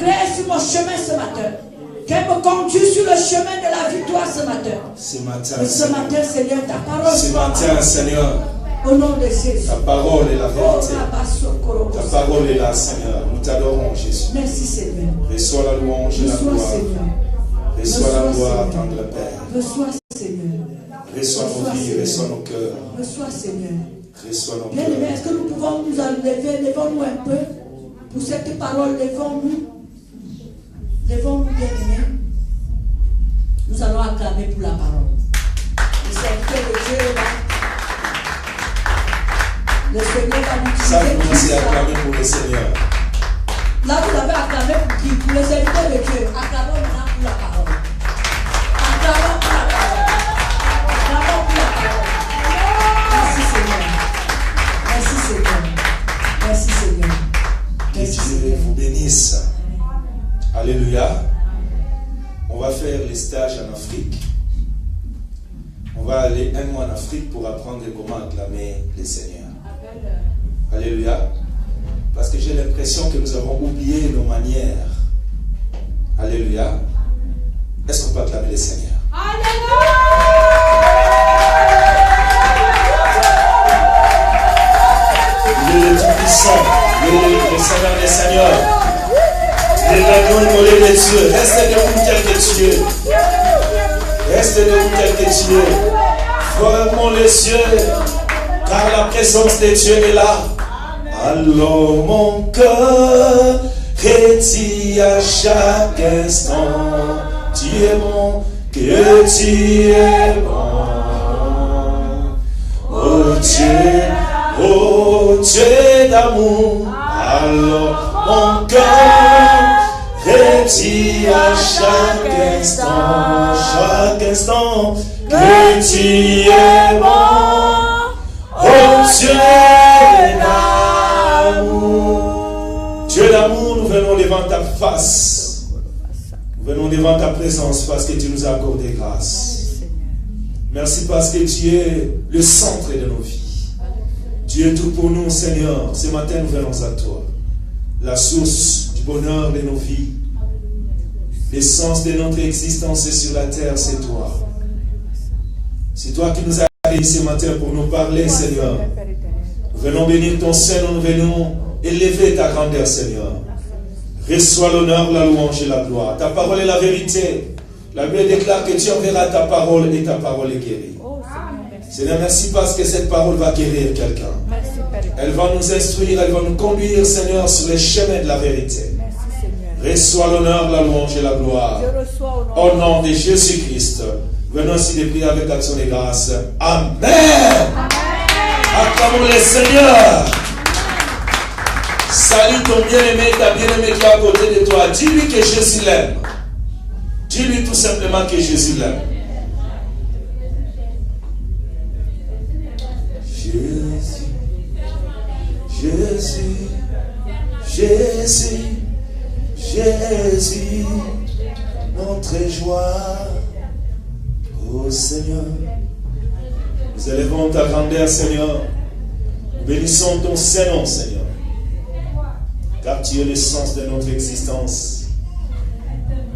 m'éclaire sur mon chemin ce matin. Qu'elle me conduise sur le chemin de la victoire ce matin. Et ce matin, Seigneur, ta parole. Ce matin, Seigneur. Au nom de Jésus. Ta parole est la vérité. Ta parole est là, Seigneur. Nous t'adorons, Jésus. Merci, Seigneur. Reçois la louange et la gloire. Reçois la gloire, tendre Père. Reçois, Seigneur. Reçois nos vies, reçois nos cœurs. Reçois, Seigneur. Reçois nos bien aimés, est-ce que nous pouvons nous enlever? Levons-nous un peu. Pour cette parole, levons-nous. Levons-nous, bien aimés. Nous allons acclamer pour la parole. Le serviteur de Dieu va. Le Seigneur va nous utiliser. Ça, vous allez acclamer pour le Seigneur. Là, vous avez acclamé pour qui? Pour le serviteur de Dieu. Acclamons maintenant pour la parole. Acclamons pour la parole. Acclamons pour la parole. Merci Seigneur. Merci Seigneur. Merci Seigneur. Que Dieu vous bénisse. Alléluia. On va faire les stages en Afrique. On va aller un mois en Afrique pour apprendre comment acclamer le Seigneur. Alléluia. Parce que j'ai l'impression que nous avons oublié nos manières. Alléluia. Est-ce qu'on peut acclamer le Seigneur? Alléluia. Il est le Tout-Puissant. Il est le Seigneur des Seigneurs. Il est l'agneau immolé des cieux. Reste debout tel que tu es. Reste debout tel que tu es. Fermons les cieux, car la présence de Dieu est là. Alors mon cœur rétille à chaque instant. Tu es bon, que tu es bon. Oh Dieu d'amour. Alors mon cœur rétille à chaque instant, que tu es bon. Oh Dieu d'amour. Dieu d'amour, nous venons devant ta face. Nous venons devant ta présence parce que tu nous as accordé grâce. Merci parce que tu es le centre de nos vies. Tu es tout pour nous, Seigneur. Ce matin, nous venons à toi. La source du bonheur de nos vies. L'essence de notre existence sur la terre, c'est toi. C'est toi qui nous as créés ce matin pour nous parler, Seigneur. Nous venons bénir ton Seigneur, nous venons élever ta grandeur, Seigneur. Reçois l'honneur, la louange et la gloire. Ta parole est la vérité. La Bible déclare que tu enverras ta parole et ta parole est guérie. Seigneur, merci parce que cette parole va guérir quelqu'un. Elle va nous instruire, elle va nous conduire, Seigneur, sur les chemins de la vérité. Reçois l'honneur, la louange et la gloire. Au nom de Jésus-Christ. Venons ainsi de prier avec action et grâce. Amen. Acclamons le Seigneur. Salut ton bien-aimé, ta bien-aimée qui est à côté de toi. Dis-lui que Jésus l'aime. Dis-lui tout simplement que Jésus l'aime. Jésus, Jésus, Jésus, Jésus, notre joie. Oh Seigneur, nous élevons ta grandeur, Seigneur. Nous bénissons ton Saint-Nom, Seigneur. Car tu es l'essence de notre existence.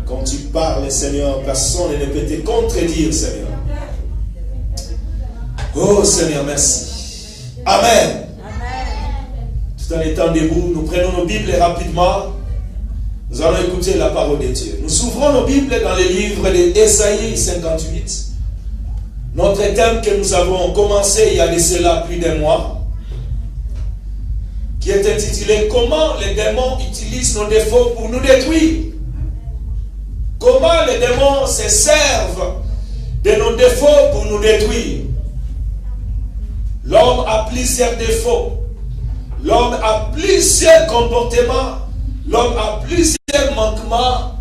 Quand tu parles, Seigneur, personne ne peut te contredire, Seigneur. Oh Seigneur, merci. Amen. Tout en étant debout, nous prenons nos Bibles rapidement. Nous allons écouter la parole de Dieu. Nous ouvrons nos Bibles dans le livre d'Ésaïe 58. Notre thème que nous avons commencé il y a de cela plus d'un mois, qui est intitulé « Comment les démons utilisent nos défauts pour nous détruire ?» Comment les démons se servent de nos défauts pour nous détruire. L'homme a plusieurs défauts. L'homme a plusieurs comportements. L'homme a plusieurs manquements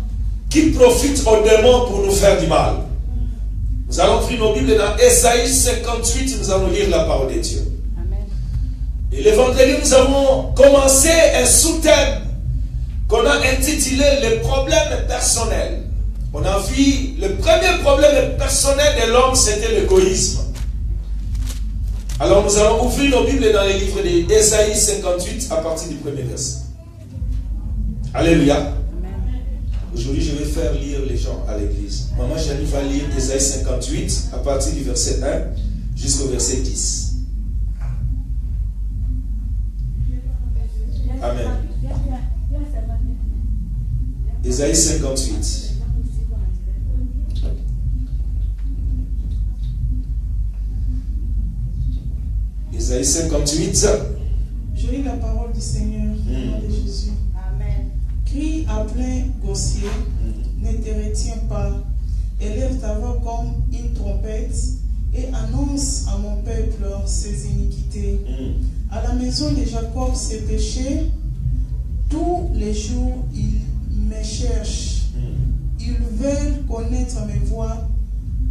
qui profitent aux démons pour nous faire du mal. Nous allons ouvrir nos Bibles dans Ésaïe 58. Nous allons lire la parole de Dieu. Amen. Et le vendredi, nous avons commencé un sous-thème qu'on a intitulé « Les problèmes personnels ». On a vu le premier problème personnel de l'homme, c'était l'égoïsme. Alors nous allons ouvrir nos Bibles dans les livres d'Ésaïe 58 à partir du premier verset. Alléluia. Amen. Aujourd'hui, je vais faire lire les gens à l'église. Maman Janie va lire Ésaïe 58 à partir du verset 1 jusqu'au verset 10. Amen. Ésaïe 58. Ésaïe 58. Je lis la parole du Seigneur au nom de Jésus. Amen. Crie à plein gosier, ne te retiens pas. Élève ta voix comme une trompette et annonce à mon peuple ses iniquités. À la maison de Jacob ses péchés. Tous les jours ils me cherchent. Ils veulent connaître mes voies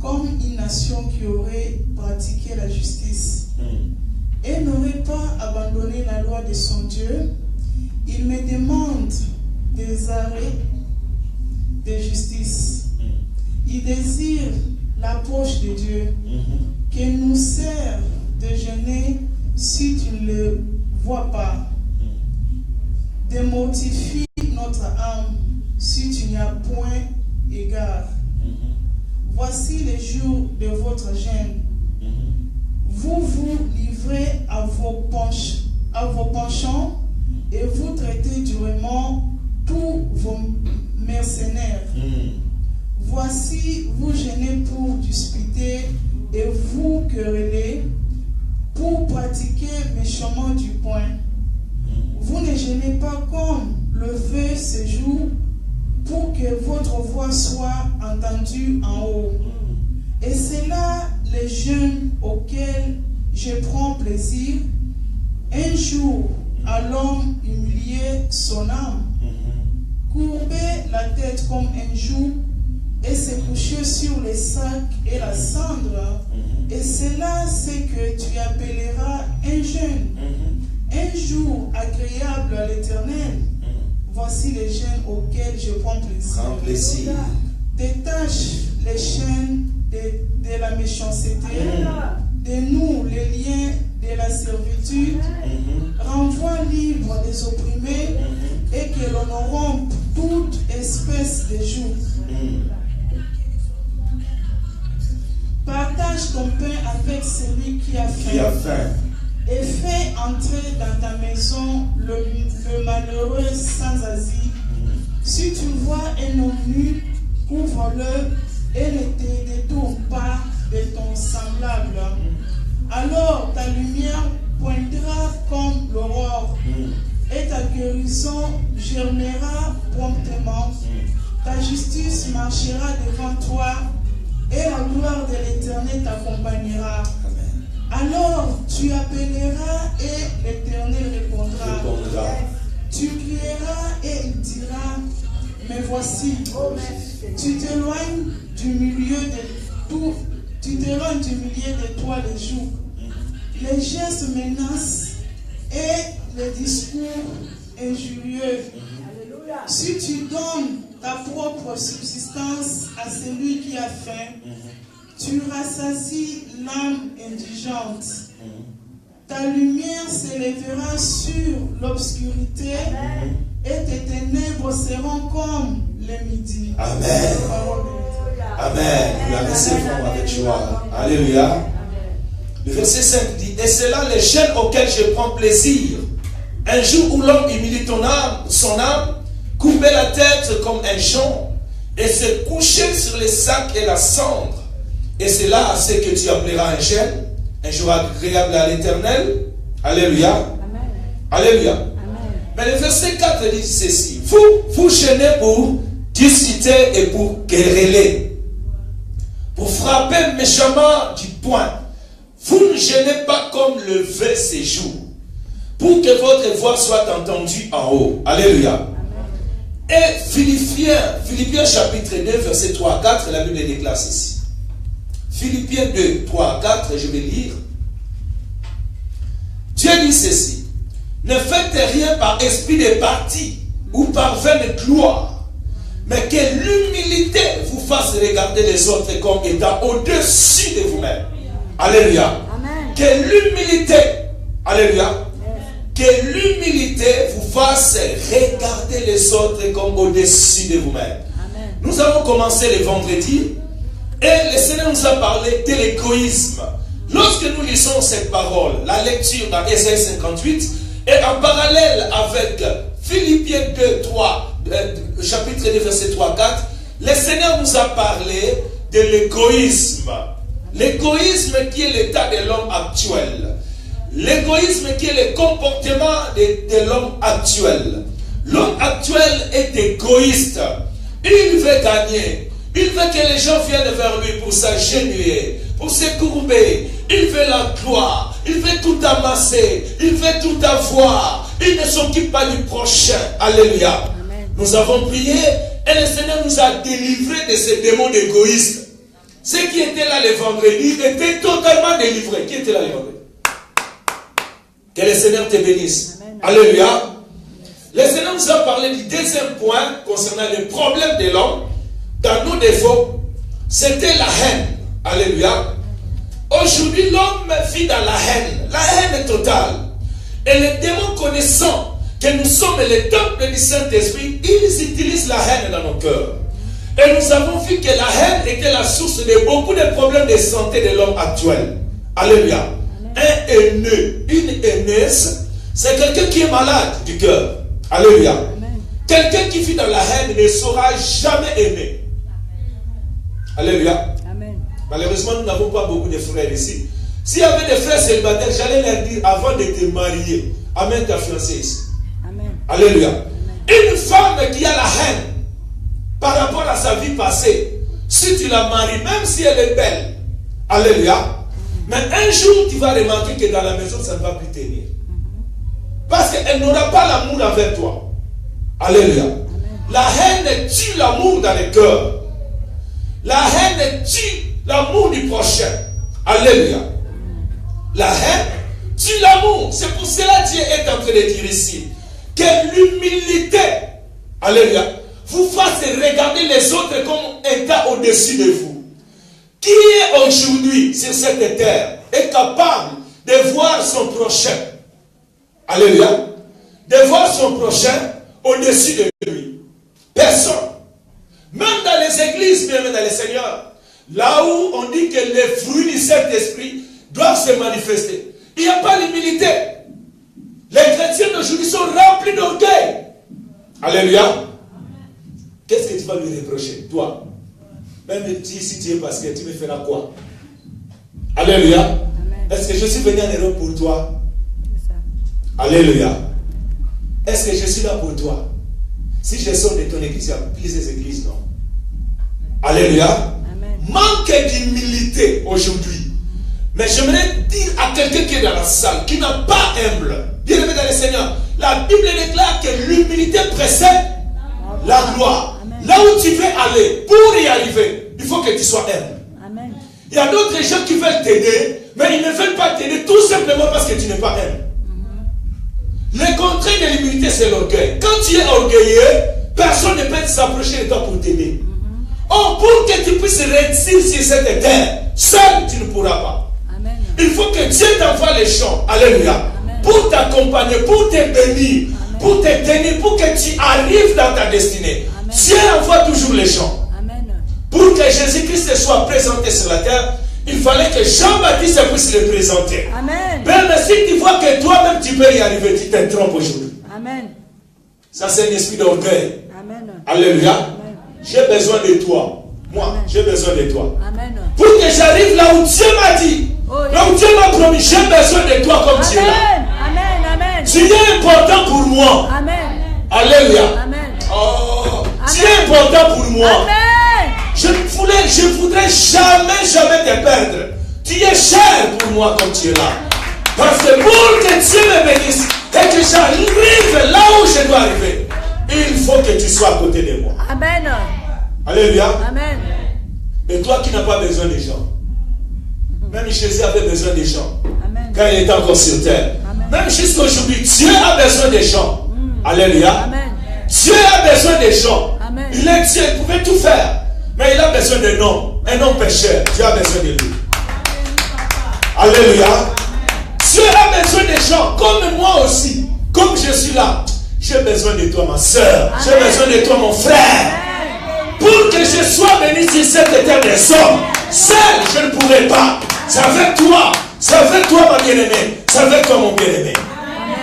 comme une nation qui aurait pratiqué la justice et n'aurait pas abandonné la loi de son Dieu. Ils me demandent des arrêts de justice. Ils désirent l'approche de Dieu, qui nous sert de gêner si tu ne le vois pas, de mortifier notre âme si tu n'y as point égard. Voici les jours de votre gêne. Vous vous livrez à vos penchants et vous traitez durement tous vos mercenaires. Voici, vous gênez pour disputer et vous querellez pour pratiquer méchamment du poing. Vous ne gênez pas comme le veut ce jour pour que votre voix soit entendue en haut. Et c'est là les jeûnes auxquels je prends plaisir, un jour à l'homme humilier son âme, courber la tête comme un joug et se coucher sur les sacs et la cendre. Et c'est là ce que tu appelleras un jeûne, un jour agréable à l'Éternel. Voici les jeûnes auxquels je prends plaisir. Détache les chaînes de la méchanceté, dénoue les liens de la servitude, renvoie libre les opprimés et que l'on rompe toute espèce de joug. Partage ton pain avec celui qui a faim. Et fais entrer dans ta maison le malheureux sans asile. Si tu vois un homme nu, couvre-le et ne te détourne pas de ton semblable. Alors ta lumière poindra comme l'aurore et ta guérison germera promptement. Ta justice marchera devant toi et la gloire de l'Éternel t'accompagnera. Alors tu appelleras et l'Éternel répondra. Tu crieras et il dira, mais voici, tu t'éloignes du milieu de toi les jours. Les gestes menacent et les discours injurieux. Si tu donnes ta propre subsistance à celui qui a faim, tu rassasies l'âme indigente. Ta lumière s'élèvera sur l'obscurité et tes ténèbres seront comme le midi. Amen. Amen. Nous la recevons avec joie. Alléluia. Le verset 5 dit, et c'est là les chaînes auxquelles je prends plaisir. Un jour où l'homme humilie son âme, couper la tête comme un champ et se coucher sur les sacs et la cendre. Et c'est là ce que tu appelleras un jeûne, un jour agréable à l'Éternel. Alléluia. Amen. Alléluia. Amen. Mais le verset 4 dit ceci. Vous gênez pour discuter et pour quereller, pour frapper méchamment du poing. Vous ne gênez pas comme le veut ces jours, pour que votre voix soit entendue en haut. Alléluia. Amen. Et Philippiens chapitre 2, verset 3 à 4, la Bible déclare ceci. Philippiens 2, 3 à 4, je vais lire. Dieu dit ceci. Ne faites rien par esprit de parti ou par vaine gloire, mais que l'humilité vous fasse regarder les autres comme étant au-dessus de vous-même. Alléluia. Amen. Que l'humilité, alléluia, que l'humilité vous fasse regarder les autres comme au-dessus de vous-même. Nous avons commencé le vendredi et le Seigneur nous a parlé de l'égoïsme. Lorsque nous lisons cette parole, la lecture dans Ésaïe 58 et en parallèle avec Philippiens 2, 3, chapitre 2, verset 3, 4, le Seigneur nous a parlé de l'égoïsme. L'égoïsme qui est l'état de l'homme actuel. L'égoïsme qui est le comportement de l'homme actuel. L'homme actuel est égoïste. Il veut gagner. Il veut que les gens viennent vers lui pour s'agenouiller, pour se courber. Il veut la gloire. Il veut tout amasser. Il veut tout avoir. Il ne s'occupe pas du prochain. Alléluia. Amen. Nous avons prié et le Seigneur nous a délivrés de ces démons d'égoïsme. Ceux qui étaient là le vendredi étaient totalement délivrés. Qui était là le vendredi? Que le Seigneur te bénisse. Amen. Alléluia. Le Seigneur nous a parlé du deuxième point concernant les problèmes de l'homme. Dans nos défauts, c'était la haine. Alléluia. Aujourd'hui, l'homme vit dans la haine totale. Et les démons connaissant que nous sommes les temples du Saint-Esprit, ils utilisent la haine dans nos cœurs. Et nous avons vu que la haine était la source de beaucoup de problèmes de santé de l'homme actuel. Alléluia. Un haineux, une haineuse, c'est quelqu'un qui est malade du cœur. Alléluia. Quelqu'un qui vit dans la haine ne saura jamais aimer. Alléluia. Amen. Malheureusement, nous n'avons pas beaucoup de frères ici. S'il y avait des frères célibataires, j'allais leur dire avant de te marier, amène ta fiancée ici. Amen. Alléluia. Amen. Une femme qui a la haine par rapport à sa vie passée, si tu la maries, même si elle est belle, alléluia, mais un jour tu vas remarquer que dans la maison ça ne va plus tenir. Parce qu'elle n'aura pas l'amour envers toi. Alléluia. Amen. La haine tue l'amour dans le cœur. La haine tue l'amour du prochain. Alléluia. La haine tue l'amour. C'est pour cela que Dieu est en train de dire ici que l'humilité, alléluia, vous fasse regarder les autres comme étant au-dessus de vous. Qui est aujourd'hui sur cette terre est capable de voir son prochain, alléluia, de voir son prochain au-dessus de lui? Personne. Même dans les églises, même dans les seigneurs, là où on dit que les fruits du Saint-Esprit doivent se manifester, il n'y a pas l'humilité. Les chrétiens d'aujourd'hui sont remplis d'orgueil. Alléluia. Qu'est-ce que tu vas lui reprocher, toi? Même si tu es pasteur, tu me feras quoi? Alléluia. Est-ce que je suis venu en Europe pour toi? Alléluia. Est-ce que je suis là pour toi? Si je sors de ton église, il y a plusieurs églises, non? Alléluia. Amen. Manque d'humilité aujourd'hui. Mais j'aimerais dire à quelqu'un qui est dans la salle, qui n'a pas humble, bien aimé dans le Seigneur, la Bible déclare que l'humilité précède la gloire. Amen. Là où tu veux aller, pour y arriver, il faut que tu sois humble. Amen. Il y a d'autres gens qui veulent t'aider, mais ils ne veulent pas t'aider tout simplement parce que tu n'es pas humble. Le contraire de l'humilité, c'est l'orgueil. Quand tu es orgueilleux, personne ne peut s'approcher de toi pour t'aider. Oh, pour que tu puisses réussir sur cette terre, seul tu ne pourras pas. Amen. Il faut que Dieu t'envoie les champs. Alléluia. Amen. Pour t'accompagner, pour te bénir, amen, pour te tenir, pour que tu arrives dans ta destinée. Amen. Dieu envoie toujours les champs. Amen. Pour que Jésus-Christ soit présenté sur la terre, il fallait que Jean-Baptiste puisse le présenter. Amen. Mais si tu vois que toi-même tu peux y arriver, tu te trompes aujourd'hui. Amen. Ça c'est un esprit d'orgueil. Amen. Alléluia. Amen. J'ai besoin de toi. Moi, j'ai besoin de toi. Amen. Pour que j'arrive là où Dieu m'a dit. Oh, là où Dieu m'a promis, j'ai besoin de toi comme Dieu là. Amen. Amen. Tu es important pour moi. Amen. Alléluia. Amen. Oh, tu es important pour moi. Amen. Je ne voudrais jamais te perdre. Tu es cher pour moi comme tu es là. Parce que pour que Dieu me bénisse et que j'arrive là où je dois arriver, il faut que tu sois à côté de moi. Amen. Alléluia. Amen. Et toi qui n'as pas besoin des gens. Même Jésus avait besoin des gens. Amen. Quand il était encore sur terre. Amen. Même jusqu'à aujourd'hui, Dieu a besoin des gens. Alléluia. Amen. Dieu a besoin des gens. Amen. Il est Dieu, il pouvait tout faire. Mais il a besoin d'un homme. Un homme pécheur. Dieu a besoin de lui. Alléluia. Dieu a besoin des gens comme moi aussi. Comme je suis là. J'ai besoin de toi, ma soeur. J'ai besoin de toi, mon frère. Amen. Pour que les hommes. Seul, je ne pourrai pas. C'est avec toi. C'est avec toi, ma bien-aimée. C'est avec toi, mon bien-aimé.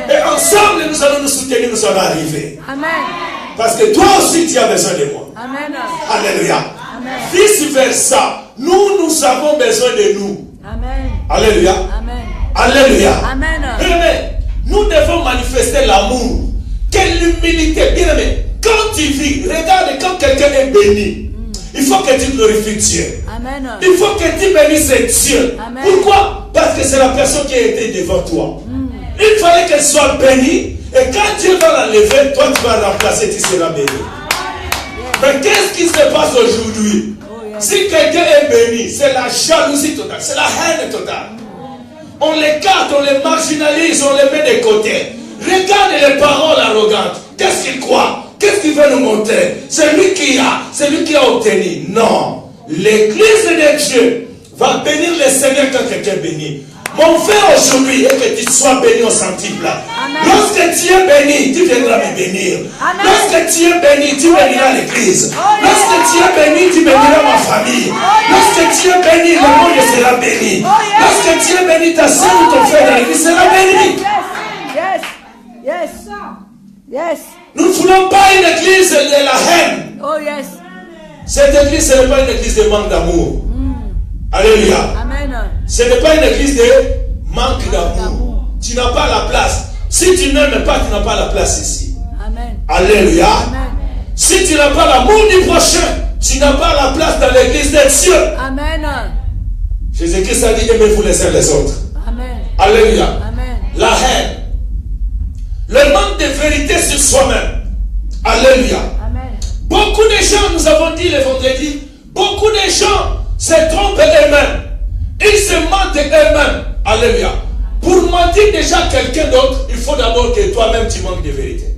Et ensemble, nous allons nous soutenir, nous allons arriver. Amen. Parce que toi aussi, tu as besoin de moi. Amen. Alléluia. Amen. Vice versa, nous avons besoin de nous. Amen. Alléluia. Amen. Alléluia. Amen. Bien-aimé, nous devons manifester l'amour. Quelle humilité. Bien-aimé, quand tu vis, regarde quand quelqu'un est béni. Il faut que tu glorifies Dieu. Amen. Il faut que tu bénisses Dieu. Amen. Pourquoi? Parce que c'est la personne qui a été devant toi. Il fallait qu'elle soit bénie. Et quand Dieu va l'enlever, toi tu vas remplacer, tu seras béni. Mais qu'est-ce qui se passe aujourd'hui? Si quelqu'un est béni, c'est la jalousie totale, c'est la haine totale. On l'écarte, on les marginalise, on les met de côté. Regarde les paroles arrogantes. Qu'est-ce qu'il croit? Qu'est-ce qu'il veut nous montrer? C'est lui qui a obtenu. Non. L'église de Dieu va bénir le Seigneur quand quelqu'un bénit. Mon frère aujourd'hui est que tu sois béni au centuple. Lorsque tu es béni, tu viendras me bénir. Amen. Lorsque tu es béni, tu béniras l'église. Lorsque tu es béni, tu béniras ma famille. Lorsque tu es béni, le monde sera béni. Lorsque tu es béni, ta soeur ou ton frère dans l'église sera béni. Yes. Yes. Nous ne voulons pas une église de la haine. Oh yes. Cette église, ce n'est pas une église de manque d'amour. Alléluia. Amen. Ce n'est pas une église de manque d'amour. Tu n'as pas la place. Si tu n'aimes pas, tu n'as pas la place ici. Amen. Alléluia. Amen. Si tu n'as pas l'amour du prochain, tu n'as pas la place dans l'église de Dieu. Amen. Jésus-Christ a dit, aimez-vous les uns les autres. Amen. Alléluia. Amen. La haine. Le manque de vérité sur soi-même. Alléluia. Amen. Beaucoup de gens, nous avons dit le vendredi, beaucoup de gens se trompent eux-mêmes. Ils se mentent eux-mêmes. Alléluia. Pour mentir déjà quelqu'un d'autre, il faut d'abord que toi-même tu manques de vérité.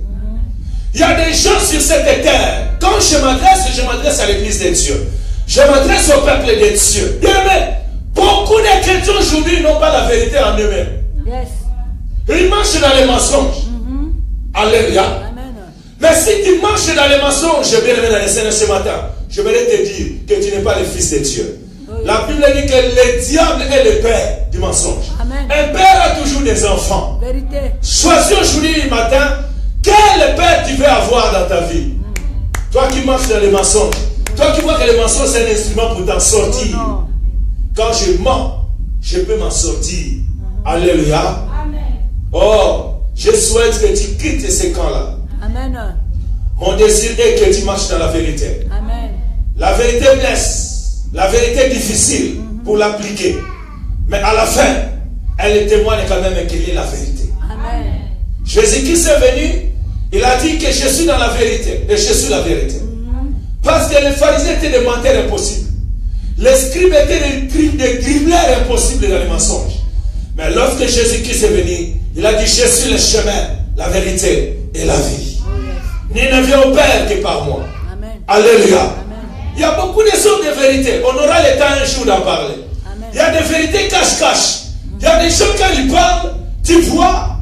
Il y a des gens sur cette terre. Quand je m'adresse à l'église de Dieu. Je m'adresse au peuple de Dieu. Bien aimé, beaucoup de chrétiens aujourd'hui n'ont pas la vérité en eux-mêmes. Yes. Ils marchent dans les mensonges. Alléluia. Amen. Mais si tu marches dans les mensonges, bien aimé dans les scènes ce matin, je voudrais te dire que tu n'es pas le fils de Dieu. La Bible dit que le diable est le père du mensonge. Amen. Un père a toujours des enfants. Vérité. Choisis aujourd'hui le matin quel père tu veux avoir dans ta vie. Toi qui marches dans les mensonges, toi qui vois que le mensonge c'est un instrument pour t'en sortir. Oh, quand je mens, je peux m'en sortir. Alléluia. Amen. Oh, je souhaite que tu quittes ces camps-là. Amen. Mon désir est que tu marches dans la vérité. Amen. La vérité blesse. La vérité est difficile pour l'appliquer. Mais à la fin, elle témoigne quand même qu'elle est la vérité. Amen. Jésus-Christ est venu, il a dit que je suis dans la vérité. Et je suis la vérité. Parce que les pharisiens étaient des menteurs impossibles. Les scribes étaient des dribbleurs impossibles dans les mensonges. Mais lorsque Jésus-Christ est venu, il a dit, je suis le chemin, la vérité et la vie. Ni ne vient au Père que par moi. Amen. Alléluia. Amen. Il y a beaucoup de sortes de vérités. On aura le temps un jour d'en parler. Amen. Il y a des vérités cache-cache. Il y a des gens quand ils parlent, tu vois,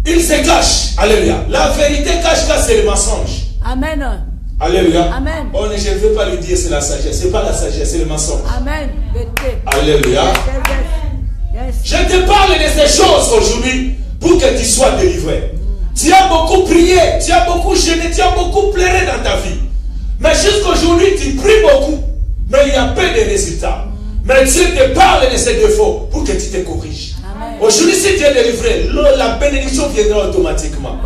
ils se cachent. Alléluia. La vérité cache-cache, c'est le mensonge. Amen. Alléluia. Amen. Oh, je ne veux pas lui dire c'est la sagesse. Ce n'est pas la sagesse, c'est le mensonge. Amen. Vérité. Alléluia. Yes. Je te parle de ces choses aujourd'hui pour que tu sois délivré. Tu as beaucoup prié, tu as beaucoup gêné, tu as beaucoup pleuré dans ta vie. Mais jusqu'aujourd'hui, tu pries beaucoup, mais il y a peu de résultats. Mais Dieu te parle de ses défauts pour que tu te corriges. Aujourd'hui, si tu es délivré, la bénédiction viendra automatiquement.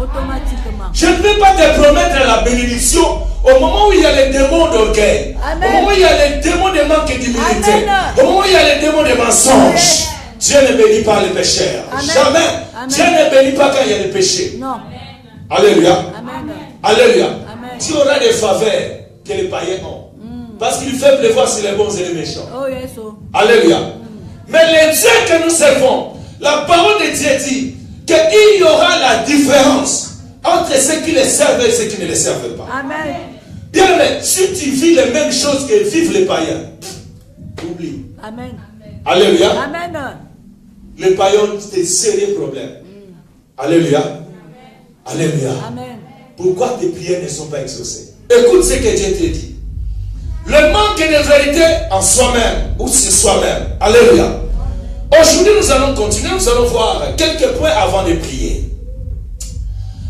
Je ne peux pas te promettre la bénédiction au moment où il y a les démons d'orgueil, au moment où il y a les démons de manque d'humilité, au moment où il y a les démons de mensonges. Dieu ne bénit pas les pécheurs. Amen. Jamais. Amen. Dieu ne bénit pas quand il y a des péchés. Non. Alléluia. Amen. Alléluia. Amen. Tu auras des faveurs que les païens ont. Parce qu'il fait pleuvoir sur les bons et les méchants. Oh yes. Oh. Alléluia. Mais les dieux que nous servons, la parole de Dieu dit qu'il y aura la différence entre ceux qui les servent et ceux qui ne les servent pas. Amen. Bien, mais si tu vis les mêmes choses que vivent les païens, oublie. Amen. Alléluia. Amen. Les païens ont des sérieux problèmes. Alléluia. Alléluia. Amen. Pourquoi tes prières ne sont pas exaucées? Écoute ce que Dieu te dit. Le manque de vérité en soi-même ou sur soi-même. Alléluia. Aujourd'hui, nous allons continuer. Nous allons voir quelques points avant de prier.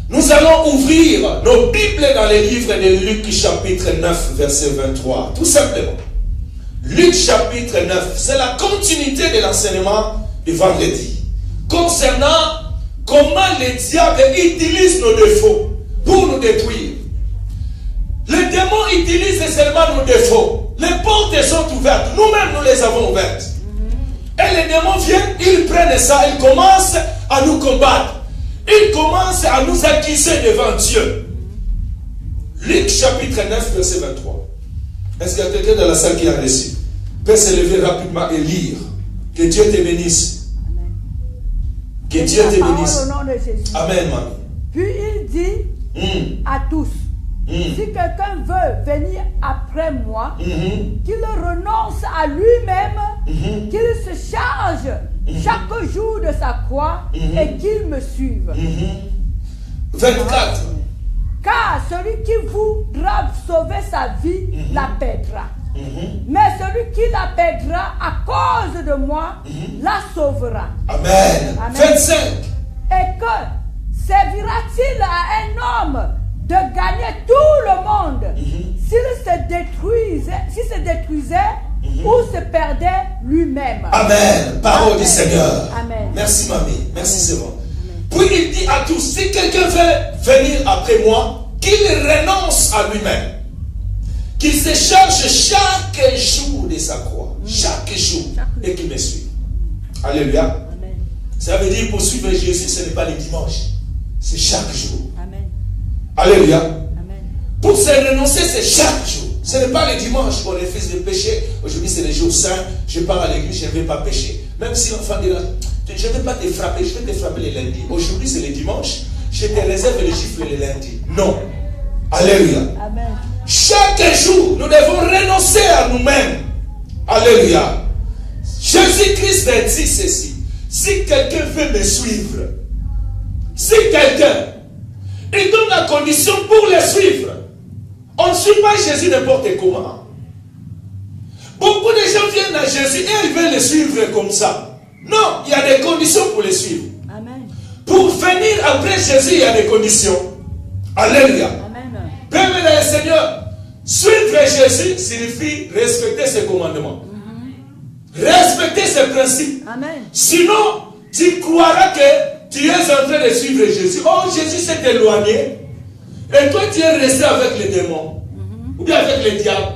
Nous allons ouvrir nos Bibles dans les livres de Luc chapitre 9, verset 23. Tout simplement. Luc chapitre 9, c'est la continuité de l'enseignement du vendredi. Concernant comment le diable utilise nos défauts pour nous détruire. Les démons utilisent seulement nos défauts. Les portes sont ouvertes. Nous-mêmes, nous les avons ouvertes. Et les démons viennent, ils prennent ça, ils commencent à nous combattre. Ils commencent à nous accuser devant Dieu. Luc chapitre 9, verset 23. Est-ce qu'il y a quelqu'un dans la salle qui a reçu? Peut se lever rapidement et lire. Que Dieu te bénisse. Que Dieu te bénisse. Au nom de Jésus. Amen, maman. Puis il dit à tous, si quelqu'un veut venir après moi, qu'il renonce à lui-même, qu'il se charge chaque jour de sa croix et qu'il me suive. 24. Car celui qui voudra sauver sa vie la perdra. Mais celui qui la perdra à cause de moi la sauvera. Amen. Amen. 25. Et que servira-t-il à un homme de gagner tout le monde s'il se détruisait ou se perdait lui-même? Amen. Parole Amen. du Seigneur. Amen. Merci, mamie. Merci, c'est bon. Amen. Puis il dit à tous, si quelqu'un veut venir après moi, qu'il renonce à lui-même. Qu'il se charge chaque jour de sa croix. Chaque jour. Et qu'il me suive. Alléluia. Amen. Ça veut dire pour suivre Jésus, ce n'est pas les dimanches. C'est chaque jour. Amen. Alléluia. Amen. Pour se renoncer, c'est chaque jour. Ce n'est pas les dimanches qu'on refuse de pécher. Aujourd'hui, c'est les jours saints. Je pars à l'église, je ne vais pas pécher. Même si l'enfant dit là, je ne vais pas te frapper, je vais te frapper les lundis. Aujourd'hui, c'est les dimanches. Je te réserve les gifles les lundis. Non. Alléluia. Amen. Chaque jour, nous devons renoncer à nous-mêmes. Alléluia. Jésus-Christ a dit ceci. Si quelqu'un veut me suivre, si quelqu'un, il donne la condition pour le suivre. On ne suit pas Jésus n'importe comment. Beaucoup de gens viennent à Jésus et ils veulent le suivre comme ça. Non, il y a des conditions pour le suivre. Amen. Pour venir après Jésus, il y a des conditions. Alléluia. Amen. Bien, le Seigneur, suivre Jésus signifie respecter ses commandements. Respecter ses principes. Amen. Sinon, tu croiras que tu es en train de suivre Jésus. Oh, Jésus s'est éloigné. Et toi, tu es resté avec les démons. Ou bien avec les diables.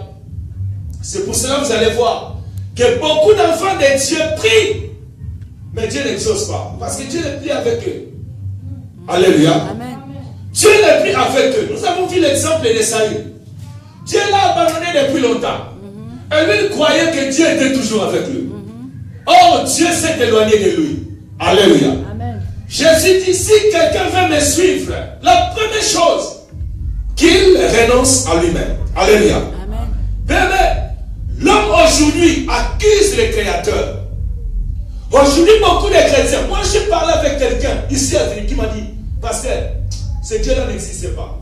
C'est pour cela que vous allez voir que beaucoup d'enfants de Dieu prient. Mais Dieu n'exauce pas. Parce que Dieu n'est plus avec eux. Alléluia. Amen. Dieu n'est plus avec eux. Nous avons vu l'exemple de Saül. Dieu l'a abandonné depuis longtemps. Et lui, il croyait que Dieu était toujours avec lui. Oh, Dieu s'est éloigné de lui. Alléluia. Amen. Jésus dit, si quelqu'un veut me suivre, la première chose, qu'il renonce à lui-même. Alléluia. Amen. Bébé, l'homme aujourd'hui accuse le Créateur. Aujourd'hui, beaucoup de chrétiens, moi je parlais avec quelqu'un ici à Zurich qui m'a dit, pasteur, ce Dieu-là n'existe pas.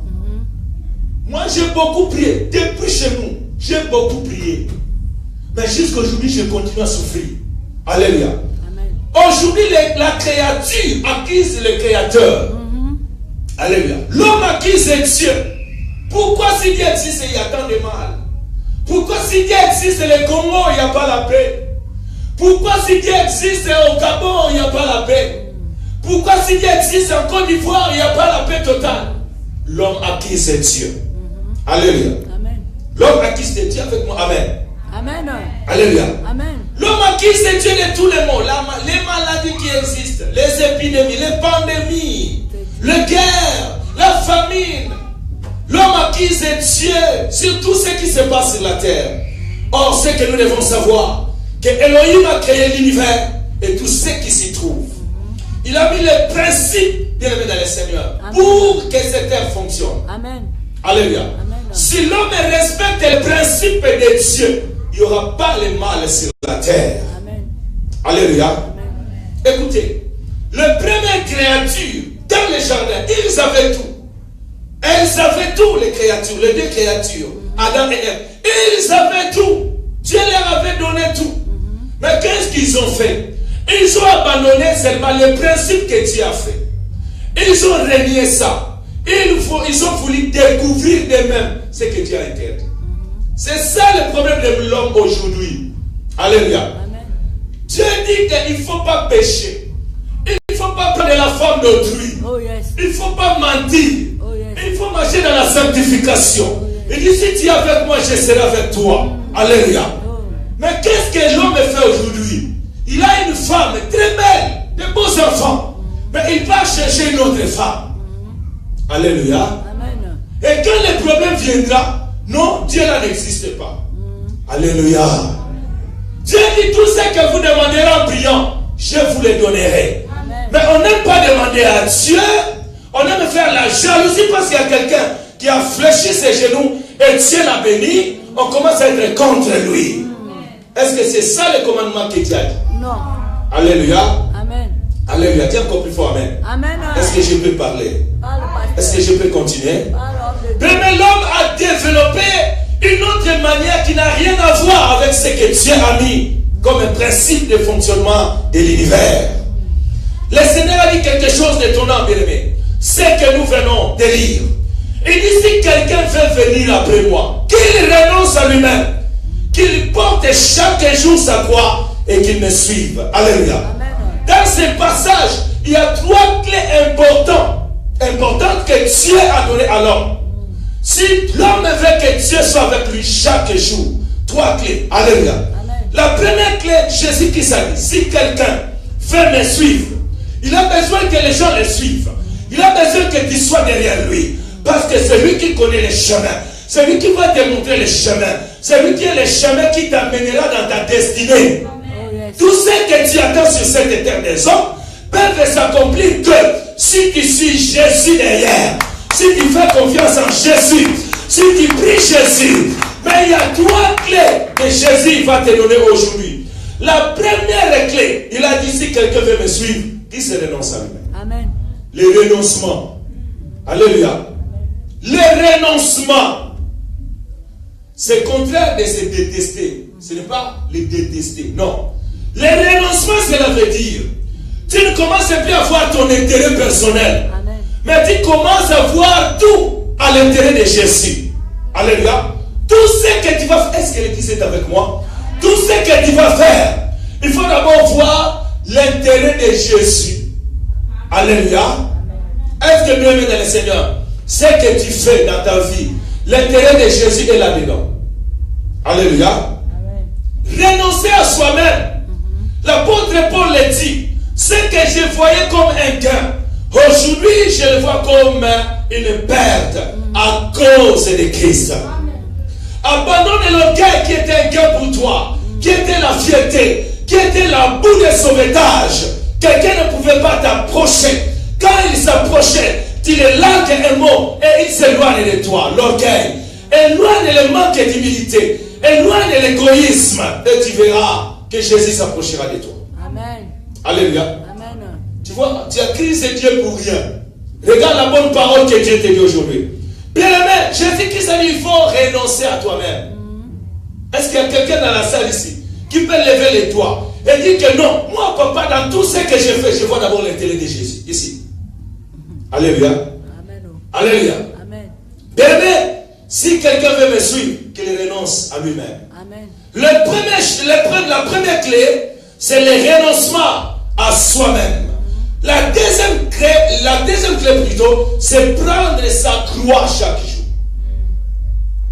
Moi j'ai beaucoup prié, depuis chez nous, j'ai beaucoup prié. Mais jusqu'à aujourd'hui, je continue à souffrir. Alléluia. Amen. Aujourd'hui, la créature accuse le Créateur. Alléluia. L'homme accuse Dieu. Pourquoi si Dieu existe, il y a tant de mal? Pourquoi si Dieu existe, le Congo, il n'y a pas la paix? Pourquoi si Dieu existe au Gabon, il n'y a pas la paix? Pourquoi si Dieu existe en Côte d'Ivoire, il n'y a pas la paix totale? L'homme accuse Dieu. Alléluia. Amen. L'homme accuse Dieu avec moi. Amen. Amen. Alléluia. Amen. L'homme accuse Dieu de tous les maux. Les maladies qui existent, les épidémies, les pandémies, les guerres, la famine. L'homme accuse Dieu sur tout ce qui se passe sur la terre. Or, ce que nous devons savoir, que Elohim a créé l'univers et tout ce qui s'y trouve. Il a mis les principes, bien aimés dans le Seigneur, pour que cette terre fonctionne. Amen. Alléluia. Amen. Si l'homme respecte les principes de Dieu, il n'y aura pas le mal sur la terre. Amen. Alléluia. Amen. Écoutez, les premières créatures dans le jardin, ils avaient tout. Elles avaient tout, les créatures, les deux créatures, Adam et Ève. Ils avaient tout. Dieu leur avait donné tout. Mais qu'est-ce qu'ils ont fait? Ils ont abandonné seulement le principe que Dieu a fait. Ils ont renié ça. Ils ont voulu découvrir d'eux-mêmes ce que Dieu a interdit. C'est ça le problème de l'homme aujourd'hui. Alléluia. Dieu dit qu'il ne faut pas pécher. Il ne faut pas prendre la femme d'autrui. Oh, yes. Il ne faut pas mentir. Oh, yes. Il faut marcher dans la sanctification. Il dit, si tu es avec moi, je serai avec toi. Alléluia. Mais qu'est-ce que l'homme fait aujourd'hui? Il a une femme très belle, de beaux enfants. Mais il va chercher une autre femme. Alléluia. Amen. Et quand le problème viendra, non, Dieu là n'existe pas. Alléluia. Dieu dit tout ce que vous demanderez en priant, je vous le donnerai. Amen. Mais on n'aime pas demander à Dieu. On aime faire la jalousie parce qu'il y a quelqu'un qui a fléchi ses genoux et Dieu l'a béni. On commence à être contre lui. Est-ce que c'est ça le commandement que Dieu a dit? Non. Alléluia. Amen. Alléluia. Dis encore plus fort, amen. Amen. Est-ce que je peux parler? Parle, pasteur. Est-ce que je peux continuer? Parle, homme de Dieu. Mais l'homme a développé une autre manière qui n'a rien à voir avec ce que Dieu a mis comme un principe de fonctionnement de l'univers. Le Seigneur a dit quelque chose d'étonnant, bien aimé. C'est que nous venons de lire. Il dit, si quelqu'un veut venir après moi, qu'il renonce à lui-même, qu'il porte chaque jour sa croix et qu'il me suive. Alléluia. Amen. Dans ce passage, il y a 3 clés importantes que Dieu a données à l'homme. Si l'homme veut que Dieu soit avec lui chaque jour, 3 clés. Alléluia. Amen. La première clé, Jésus-Christ a dit, si quelqu'un veut me suivre, il a besoin que les gens le suivent. Il a besoin que tu sois derrière lui. Parce que c'est lui qui connaît les chemins. C'est lui qui va te montrer les chemins. C'est lui qui est le chemin qui t'amènera dans ta destinée. Oh, yes. Tout ce que tu attends sur cette terre des hommes peuvent s'accomplir que si tu suis Jésus derrière, si tu fais confiance en Jésus, si tu pries Jésus. Mais il y a 3 clés que Jésus va te donner aujourd'hui. La première clé, il a dit, si quelqu'un veut me suivre, il se renonce à lui-même. Amen. Le renoncement. Alléluia. Le renoncement. C'est contraire de se détester. Ce n'est pas le détester. Non. Le renoncement, cela veut dire, tu ne commences plus à voir ton intérêt personnel. Amen. Mais tu commences à voir tout à l'intérêt de Jésus. Alléluia. Tout ce que tu vas faire, est-ce que l'Église est avec moi? Tout ce que tu vas faire, il faut d'abord voir l'intérêt de Jésus. Alléluia. Est-ce que bien-aimé dans le Seigneur, ce que tu fais dans ta vie, l'intérêt de Jésus est là-dedans? Alléluia. Renoncer à soi-même. L'apôtre Paul le dit, ce que je voyais comme un gain, aujourd'hui je le vois comme une perte à cause de Christ. Abandonne l'orgueil qui était un gain pour toi, qui était la fierté, qui était la boue de sauvetage. Quelqu'un ne pouvait pas t'approcher. Quand il s'approchait, tu le langues un mot et il s'éloigne de toi. L'orgueil. Éloigne le manque d'humilité. Éloigne l'égoïsme. Et tu verras que Jésus s'approchera de toi. Amen. Alléluia. Amen. Tu vois, tu as crié Dieu pour rien. Regarde la bonne parole que Dieu te dit aujourd'hui. Bien-aimé, Jésus-Christ a dit, il faut renoncer à toi-même. Est-ce qu'il y a quelqu'un dans la salle ici qui peut lever les doigts et dire que non, moi papa, dans tout ce que je fais, je vois d'abord l'intérêt de Jésus, ici. Alléluia. Amen. Alléluia. Amen. Bien-aimé, si quelqu'un veut me suivre, qu'il renonce à lui-même. Amen. La première clé, c'est le renoncement à soi-même. La deuxième clé plutôt, c'est prendre sa croix chaque jour.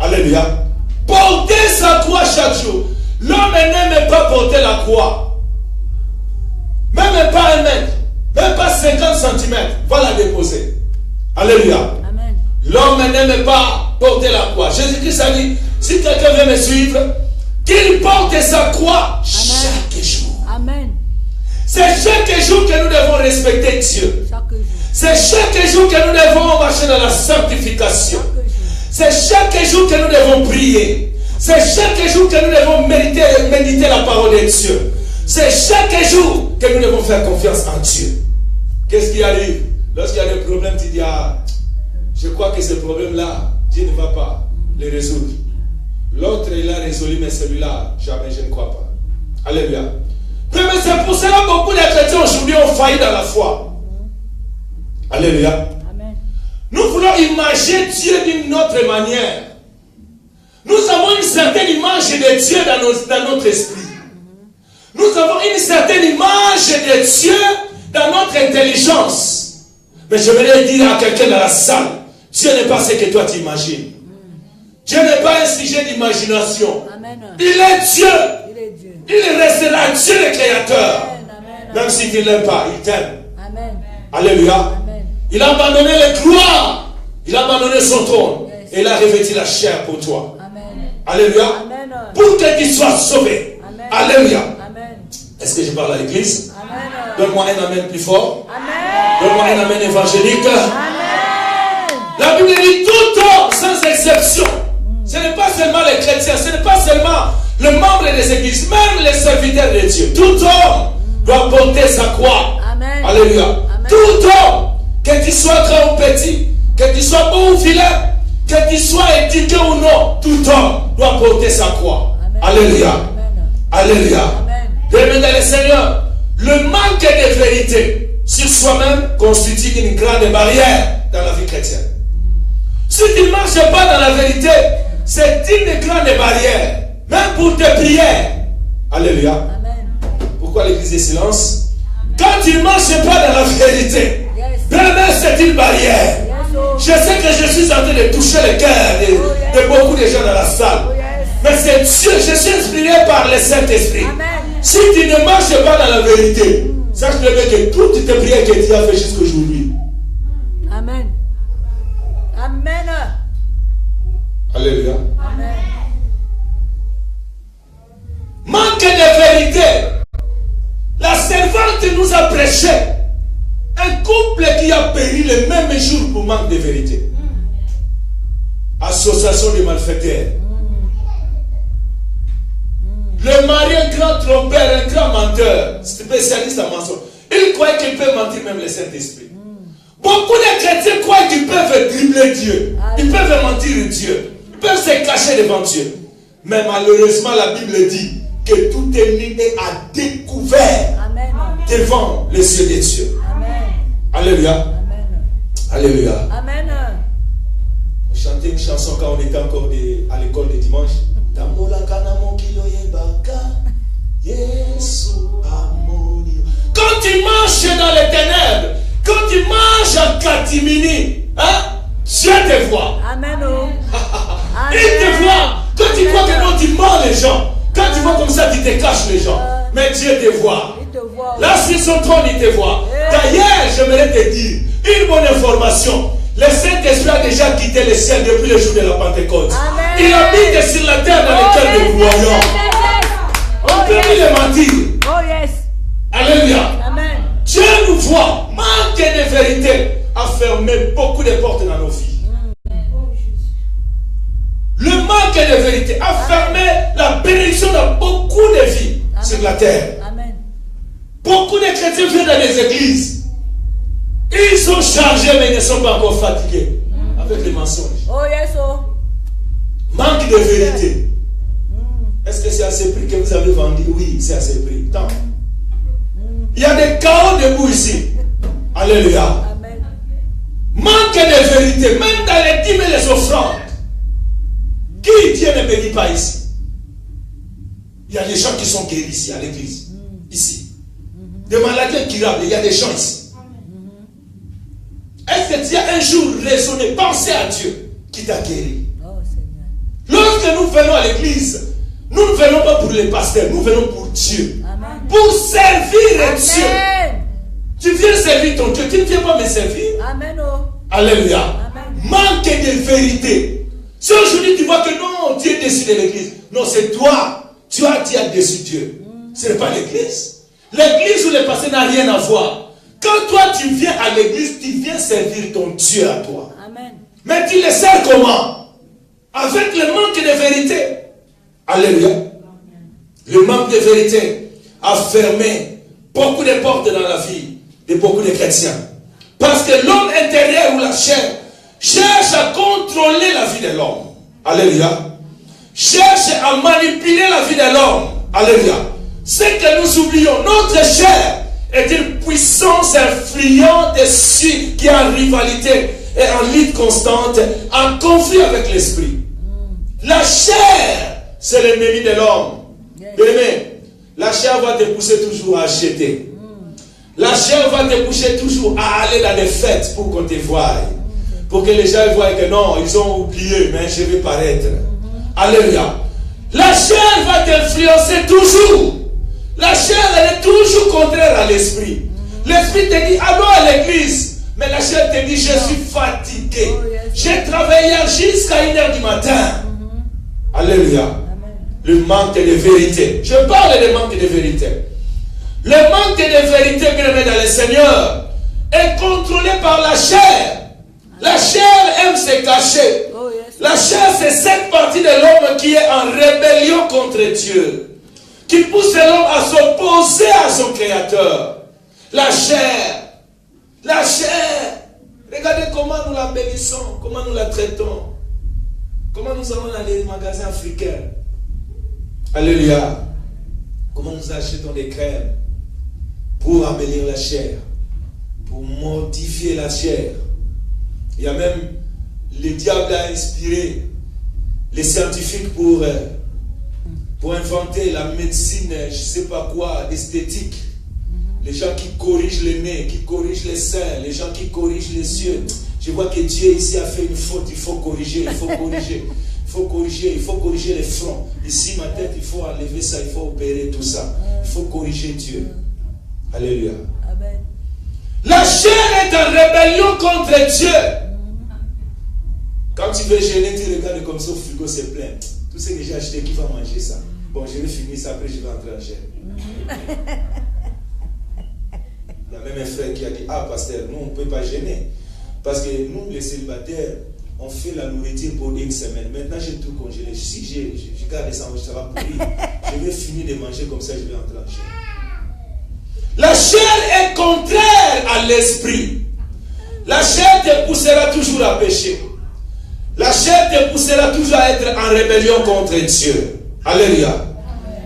Alléluia. Porter sa croix chaque jour. L'homme n'aime pas porter la croix. Même pas 1 mètre. Même pas 50 cm. Va la déposer. Alléluia. Amen. L'homme n'aime pas porter la croix. Jésus-Christ a dit, si quelqu'un veut me suivre, qu'il porte sa croix chaque jour. Amen. C'est chaque jour que nous devons respecter Dieu. Chaque jour. C'est chaque jour que nous devons marcher dans la sanctification. C'est chaque jour que nous devons prier. C'est chaque jour que nous devons méditer la parole de Dieu. C'est chaque jour que nous devons faire confiance en Dieu. Qu'est-ce qui arrive? Lorsqu'il y a des problèmes, tu dis, je crois que ce problème-là, Dieu ne va pas les résoudre. L'autre il a résolu, mais celui-là, jamais, je ne crois pas. Alléluia. Mais c'est pour cela que beaucoup de chrétiens aujourd'hui ont failli dans la foi. Alléluia. Amen. Nous voulons imaginer Dieu d'une autre manière. Nous avons une certaine image de Dieu dans notre esprit. Nous avons une certaine image de Dieu dans notre intelligence. Mais je voudrais dire à quelqu'un dans la salle, Dieu n'est pas ce que toi tu imagines. Dieu n'est pas un sujet d'imagination. Il est Dieu. Il restera Dieu le Créateur. Même si tu ne l'aimes pas, il t'aime. Alléluia. Amen. Il a abandonné les gloires. Il a abandonné son trône. Et il a revêtu la chair pour toi. Amen. Alléluia. Amen. Pour que tu sois sauvé. Amen. Alléluia. Est-ce que je parle à l'église? Donne-moi un amen plus fort. Donne-moi un amen évangélique. Amen. La Bible dit tout homme, sans exception. Ce n'est pas seulement les chrétiens, ce n'est pas seulement le membre des églises, même les serviteurs de Dieu. Tout homme doit porter sa croix. Amen. Alléluia. Amen. Tout homme, que tu sois grand ou petit, que tu sois bon ou vilain, que tu sois éduqué ou non, tout homme doit porter sa croix. Amen. Alléluia. Amen. Alléluia. Amen. Le Seigneur, le manque de vérité sur soi-même constitue une grande barrière dans la vie chrétienne. Si tu ne marches pas dans la vérité, c'est une grande barrière, même pour tes prières. Alléluia. Amen. Pourquoi l'église est silence? Quand tu ne marches pas dans la vérité, c'est une barrière. Je sais que je suis en train de toucher le cœur de beaucoup de gens dans la salle. Mais c'est Dieu, je suis inspiré par le Saint-Esprit. Si tu ne marches pas dans la vérité, sache bien que toutes tes prières que tu as fait jusqu'aujourd'hui. Amen. Amen. Alléluia. Amen. Manque de vérité. La servante nous a prêché un couple qui a péri le même jour pour manque de vérité. Association de malfaiteurs. Le mari, un grand trompeur, un grand menteur, spécialiste en mensonge. Il croyait qu'il peut mentir même le Saint-Esprit. Beaucoup de chrétiens croient qu'ils peuvent dribbler Dieu. Ils peuvent mentir Dieu. Ils peuvent se cacher devant Dieu. Mais malheureusement, la Bible dit que tout ennemi est à découvert. Amen. Devant les yeux de Dieu. Amen. Alléluia. Amen. Alléluia. Amen. On chantait une chanson quand on était encore à l'école de dimanche. Quand tu marches dans les ténèbres, quand tu marches en catimini, hein, Dieu te voit. Amen. Il te voit. Quand tu crois que non, tu mens les gens. Quand tu vois comme ça, tu te caches les gens. Mais Dieu te voit. Là, sur son trône, il te voit. D'ailleurs, j'aimerais te dire une bonne information. Le Saint-Esprit a déjà quitté le ciel depuis le jour de la Pentecôte. Amen. Il habite sur la terre dans le cœur des croyants. On peut plus le mentir. Oh yes. Alléluia. Amen. Dieu nous voit. Manque de vérité a fermé beaucoup de portes dans nos vies. Le manque de vérité a fermé la bénédiction dans beaucoup de vies. Amen. Sur la terre. Amen. Beaucoup de chrétiens viennent dans les églises. Ils sont chargés mais ils ne sont pas encore fatigués avec les mensonges. Oh yes, oh. Manque de vérité. Est-ce que c'est à ce prix que vous avez vendu? Oui, c'est à ce prix. Tant. Il y a des chaos debout ici. Alléluia. Amen. Manque de vérité, même dans les dîmes et les offrandes. Qui Dieu ne bénit pas ici? Il y a des gens qui sont guéris ici à l'église. Ici. Des maladies incurables, il y a des gens ici. Est-ce que tu as un jour raisonné, pensé à Dieu qui t'a guéri? Oh, lorsque nous venons à l'église, nous ne venons pas pour les pasteurs, nous venons pour Dieu. Amen. Pour servir Amen. Dieu. Tu viens servir ton Dieu, tu ne viens pas me servir. Amen. Oh. Alléluia. Amen. Manque de vérité. Si aujourd'hui tu vois que non, Dieu décide de l'église. Non, c'est toi. Tu as dit à décider Dieu. Ce n'est pas l'église. L'église ou le pasteur n'a rien à voir. Quand toi tu viens à l'église, tu viens servir ton Dieu à toi. Amen. Mais tu le sers comment? Avec le manque de vérité. Alléluia. Amen. Le manque de vérité a fermé beaucoup de portes dans la vie de beaucoup de chrétiens. Parce que l'homme intérieur ou la chair cherche à contrôler la vie de l'homme. Alléluia. cherche à manipuler la vie de l'homme. Alléluia. C'est que nous oublions, notre chair est une puissance influente dessus qui est en rivalité et en lutte constante, en conflit avec l'esprit. La chair, c'est l'ennemi de l'homme. Bien-aimé, la chair va te pousser toujours à acheter. La chair va te pousser toujours à aller dans les fêtes pour qu'on te voie. Pour que les gens voient que non, ils ont oublié, mais je vais paraître. Alléluia. La chair va t'influencer toujours. La chair, elle est toujours contraire à l'esprit. L'esprit te dit, allons à l'église. Mais la chair te dit, je suis fatigué. J'ai travaillé jusqu'à 1h du matin. Alléluia. Le manque de vérité. Je parle de manque de vérité. Le manque de vérité, bien aimé dans le Seigneur, est contrôlé par la chair. La chair aime se cacher. La chair, c'est cette partie de l'homme qui est en rébellion contre Dieu, qui pousse l'homme à s'opposer à son Créateur. La chair. La chair. Regardez comment nous la bénissons, comment nous la traitons, comment nous allons dans les magasins africains. Alléluia. Comment nous achetons des crèmes pour embellir la chair, pour mortifier la chair. Il y a même, le diable a inspiré les scientifiques pour inventer la médecine, je ne sais pas quoi, esthétique. Les gens qui corrigent les nez, qui corrigent les seins, les gens qui corrigent les yeux. Je vois que Dieu ici a fait une faute, il faut corriger, il faut corriger. Il faut corriger les fronts. Ici, ma tête, il faut enlever ça, il faut opérer tout ça. Il faut corriger Dieu. Alléluia. Amen. La chair est en rébellion contre Dieu. Quand tu veux jeûner, tu regardes comme ça au frigo, c'est plein. Tout ce que j'ai acheté, qui va manger ça? Bon, je vais finir ça, après je vais entrer en jeûne. Il y a même un frère qui a dit, ah pasteur, nous on ne peut pas jeûner. Parce que nous, les célibataires, on fait la nourriture pour une semaine. Maintenant, j'ai tout congelé. Si je garde ça, ça va pourrir. Je vais finir de manger comme ça, je vais entrer en jeûne. La chair est contraire à l'esprit. La chair te poussera toujours à pécher. La chair te poussera toujours à être en rébellion contre Dieu. Alléluia.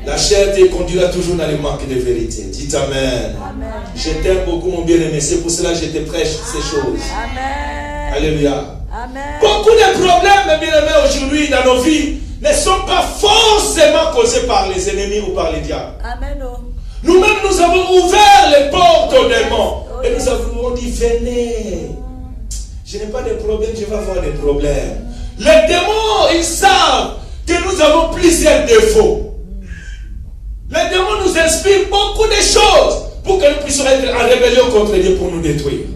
La chair te conduira toujours dans le manque de vérité. Dites Amen. Amen. Je t'aime beaucoup, mon bien-aimé. C'est pour cela que je te prêche ces choses. Amen. Alléluia. Amen. Beaucoup de problèmes, bien-aimés, aujourd'hui dans nos vies ne sont pas forcément causés par les ennemis ou par les diables. Amen. Nous-mêmes, nous avons ouvert les portes aux démons. Et nous avons dit, venez. Je n'ai pas de problème, je vais avoir des problèmes. Les démons, ils savent que nous avons plusieurs défauts. Les démons nous inspirent beaucoup de choses pour que nous puissions être en rébellion contre Dieu pour nous détruire.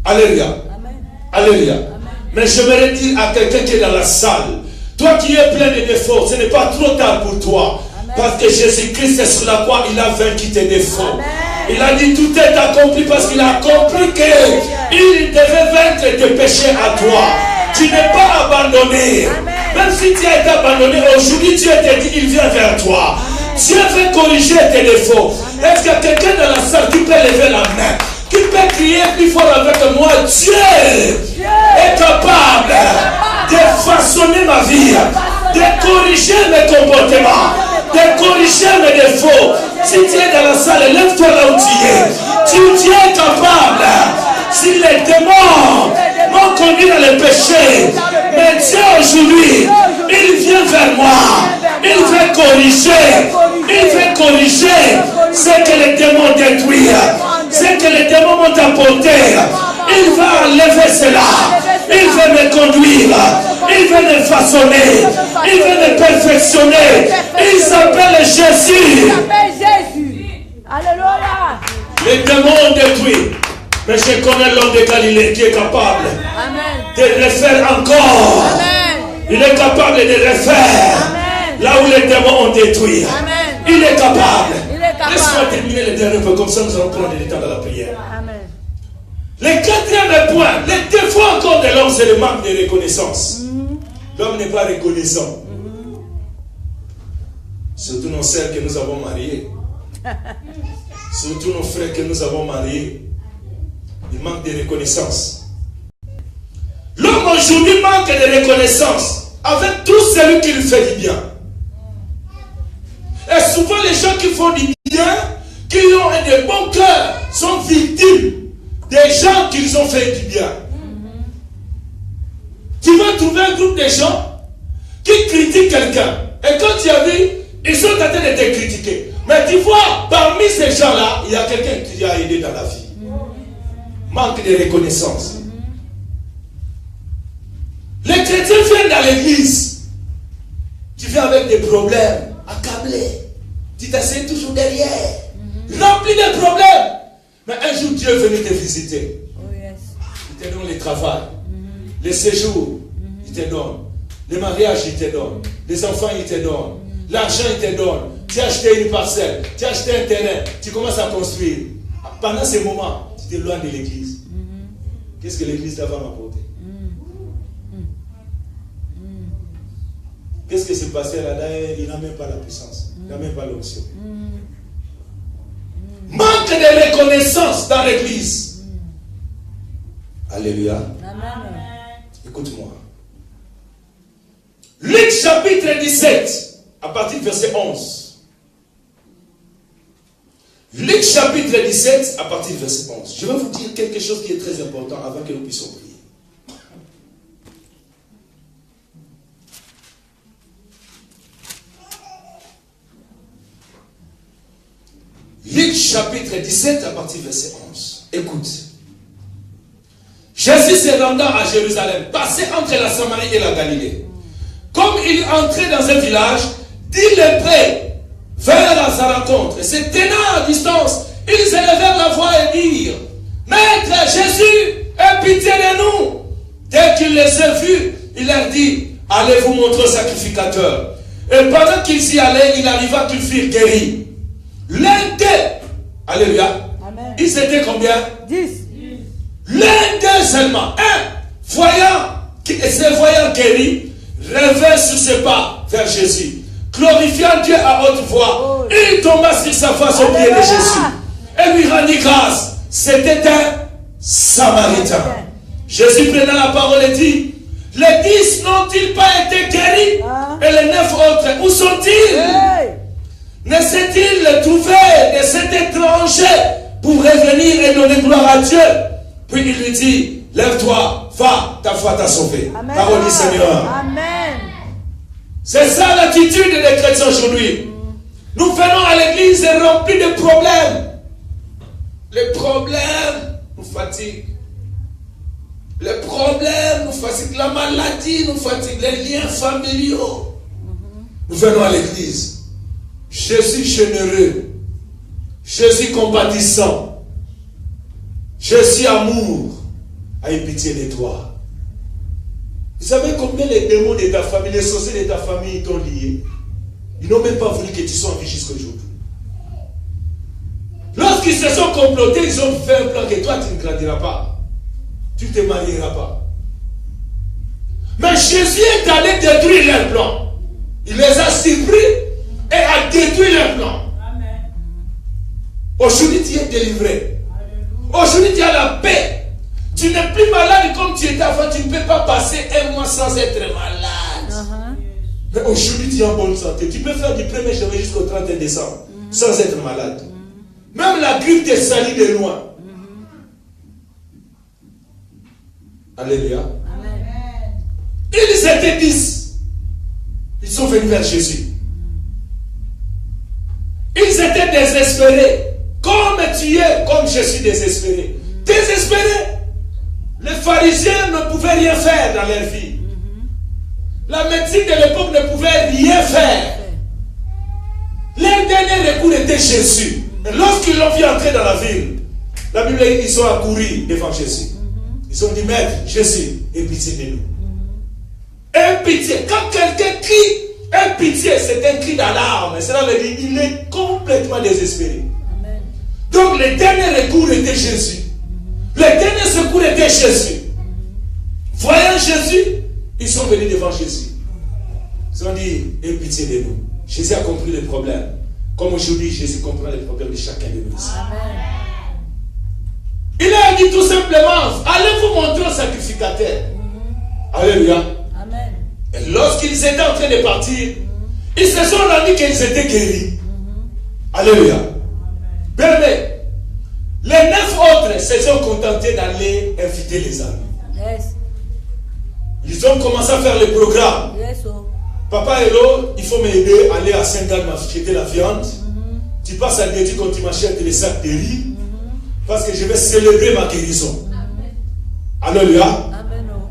Alléluia. Amen. Alléluia. Amen. Mais j'aimerais dire à quelqu'un qui est dans la salle, toi qui es plein de défauts, ce n'est pas trop tard pour toi. Amen. Parce que Jésus-Christ est sur la croix, il a vaincu tes défauts. Amen. Il a dit tout est accompli parce qu'il a compris qu'il devait vaincre tes péchés à toi. Tu n'es pas abandonné. Amen. Même si tu as été abandonné, aujourd'hui Dieu te dit il vient vers toi. Amen. Dieu veut corriger tes défauts. Est-ce qu'il y a quelqu'un dans la salle qui peut lever la main, qui peut crier plus fort avec moi? Dieu est capable de façonner ma vie, de corriger mes comportements, de corriger mes défauts. Si tu es dans la salle, lève-toi là où tu es. Tu es capable. Si les démons m'ont conduit dans le péché, mais Dieu aujourd'hui, il vient vers moi. Il veut corriger. Il veut corriger ce que les démons détruisent, ce que les démons m'ont apporté. Il va enlever cela. Il veut me conduire. Il veut me façonner. Il veut me perfectionner. Il s'appelle Jésus. Alléluia. Les démons détruits. Mais je connais l'homme de Galilée qui est capable de refaire encore. Amen. Il est capable de refaire. Amen. Là où les démons ont détruit. Amen. Il est capable. Laisse-moi terminer le dernier peu, comme ça nous allons prendre le temps de la prière. Amen. Le quatrième point, le défaut encore de l'homme, c'est le manque de reconnaissance. L'homme n'est pas reconnaissant. Surtout nos sœurs que nous avons mariées. Surtout nos frères que nous avons mariés. Il manque de reconnaissance. L'homme aujourd'hui manque de reconnaissance. avec tout celui qui lui fait du bien. Et souvent les gens qui font du bien, qui ont de bons cœurs, sont victimes des gens qui lui ont fait du bien. Tu vas trouver un groupe de gens qui critiquent quelqu'un. Et quand tu as vu, ils sont en train de te critiquer. Mais tu vois, parmi ces gens-là, il y a quelqu'un qui t'a aidé dans la vie. Manque de reconnaissance. Les chrétiens viennent dans l'église. Tu viens avec des problèmes, accablé. Tu t'assieds toujours derrière. Rempli de problèmes. Mais un jour, Dieu est venu te visiter. Il te donne le travail. Les séjours, il te donne. Les mariages, il te donne. Les enfants, il te donne. L'argent, il te donne. Tu as acheté une parcelle. Tu as acheté un terrain. Tu commences à construire. Pendant ces moments, tu t'éloignes de l'église. Qu'est-ce que l'église va m'apporter? Qu'est-ce que ce pasteur là, il n'a même pas la puissance. Il n'a même pas l'onction. Manque de reconnaissance dans l'église. Alléluia. Amen. Écoute-moi. Luc chapitre 17, à partir du verset 11. Luc chapitre 17, à partir du verset 11. Je vais vous dire quelque chose qui est très important avant que nous puissions prier. Luc chapitre 17, à partir du verset 11. Écoute. Jésus se rendant à Jérusalem, passait entre la Samarie et la Galilée. Comme il entrait dans un village, 10 lépreux vinrent à sa rencontre. Et se tenant à distance, ils élevèrent la voix et dirent: Maître Jésus, aie pitié de nous. Dès qu'il les a vus, il leur dit: Allez vous montrer au sacrificateur. Et pendant qu'ils y allaient, il arriva qu'ils furent guéris. L'un d'eux, alléluia, Amen. Ils étaient combien? 10. L'un d'eux seulement, se voyant guéri, revint sur ses pas vers Jésus, glorifiant Dieu à haute voix. Il tomba sur sa face au pied de Jésus et lui rendit grâce. C'était un Samaritain. Jésus prenant la parole et dit: les 10 n'ont-ils pas été guéris? Et les 9 autres, où sont-ils? Ne s'est-il trouvé de cet étranger pour revenir et donner gloire à Dieu? Puis il lui dit: lève-toi, va, ta foi t'a sauvé. Amen. Parole du Seigneur. Amen. C'est ça l'attitude des chrétiens aujourd'hui. Nous venons à l'église remplis de problèmes. Les problèmes nous fatiguent. Les problèmes nous fatiguent. La maladie nous fatigue. Les liens familiaux. Nous venons à l'église. Jésus généreux. Jésus compatissant. Jésus amour. Aie pitié de toi. Vous savez combien les démons de ta famille, les sorciers de ta famille t'ont lié? Ils n'ont même pas voulu que tu sois en vie jusqu'à aujourd'hui. Lorsqu'ils se sont complotés, ils ont fait un plan que toi tu ne grandiras pas. Tu ne te marieras pas. Mais Jésus est allé détruire leur plan. Il les a surpris et a détruit leur plan. Aujourd'hui tu es délivré. Aujourd'hui tu as la paix. Tu n'es plus malade comme tu étais avant. Tu ne peux pas passer un mois sans être malade. Mais aujourd'hui tu es en bonne santé. Tu peux faire du 1er janvier jusqu'au 31 décembre sans être malade. Même la grippe te salit de loin. Alléluia. Ils étaient 10. Ils sont venus vers Jésus. Ils étaient désespérés. Comme tu es, comme je suis désespéré. Désespérés. Les pharisiens ne pouvaient rien faire dans leur vie. La médecine de l'époque ne pouvait rien faire. Leur dernier recours était Jésus. Et lorsqu'ils l'ont vu entrer dans la ville, la Bible dit qu'ils sont accourus devant Jésus. Ils ont dit: Maître, Jésus, aie pitié de nous. Aie pitié. Quand quelqu'un crie, aie pitié, c'est un cri d'alarme. Cela veut dire qu'il est complètement désespéré. Amen. Donc le dernier recours était Jésus. Le dernier secours était Jésus. Voyant Jésus, ils sont venus devant Jésus. Ils ont dit: aie pitié de nous. Jésus a compris le problème. Comme aujourd'hui, Jésus comprend les problèmes de chacun de nous. Il a dit tout simplement: allez vous montrer au sacrificateur. Alléluia. Amen. Et lorsqu'ils étaient en train de partir, ils se sont rendus qu'ils étaient guéris. Alléluia. Bien aimé, les 9 autres se sont contentés d'aller inviter les amis. Yes. Ils ont commencé à faire le programme. Yes, oh. Papa Hello, il faut m'aider à aller à Saint-Gall m'acheter la viande. Tu passes à Dédi quand tu m'achètes les sacs de riz. Parce que je vais célébrer ma guérison. Alléluia. Amen. Oh.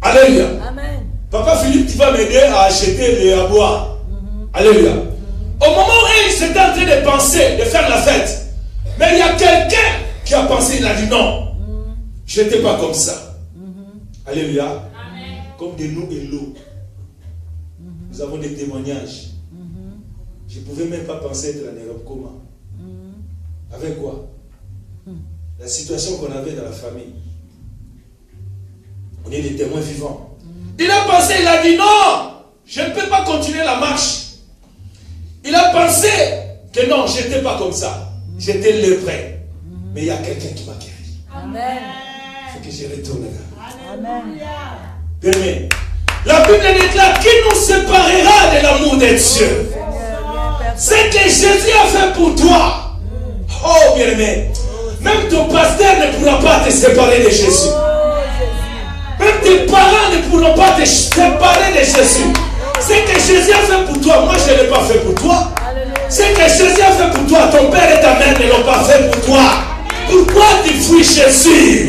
Alléluia. Amen. Papa Philippe, tu vas m'aider à acheter les à boire. Alléluia. Au moment où ils étaient en train de penser, de faire la fête, mais il y a quelqu'un qui a pensé, il a dit non. Je n'étais pas comme ça. Alléluia. Amen. Comme de nous et l'eau. Nous avons des témoignages. Je ne pouvais même pas penser être en Europe. Comment? Avec quoi? La situation qu'on avait dans la famille. On est des témoins vivants. Il a pensé, il a dit non, je ne peux pas continuer la marche. Il a pensé que non, je n'étais pas comme ça. J'étais lépreux. Mais il y a quelqu'un qui m'a guéri. Amen. Il faut que je retourne là. Amen. Bien-aimé. La Bible déclare qui nous séparera de l'amour de Dieu. Ce que Jésus a fait pour toi. Oh bien-aimé. Même ton pasteur ne pourra pas te séparer de Jésus. Même tes parents ne pourront pas te séparer de Jésus. Ce que Jésus a fait pour toi, moi je ne l'ai pas fait pour toi. Ce que Jésus a fait pour toi, ton père et ta mère ne l'ont pas fait pour toi. Pourquoi tu fuis Jésus?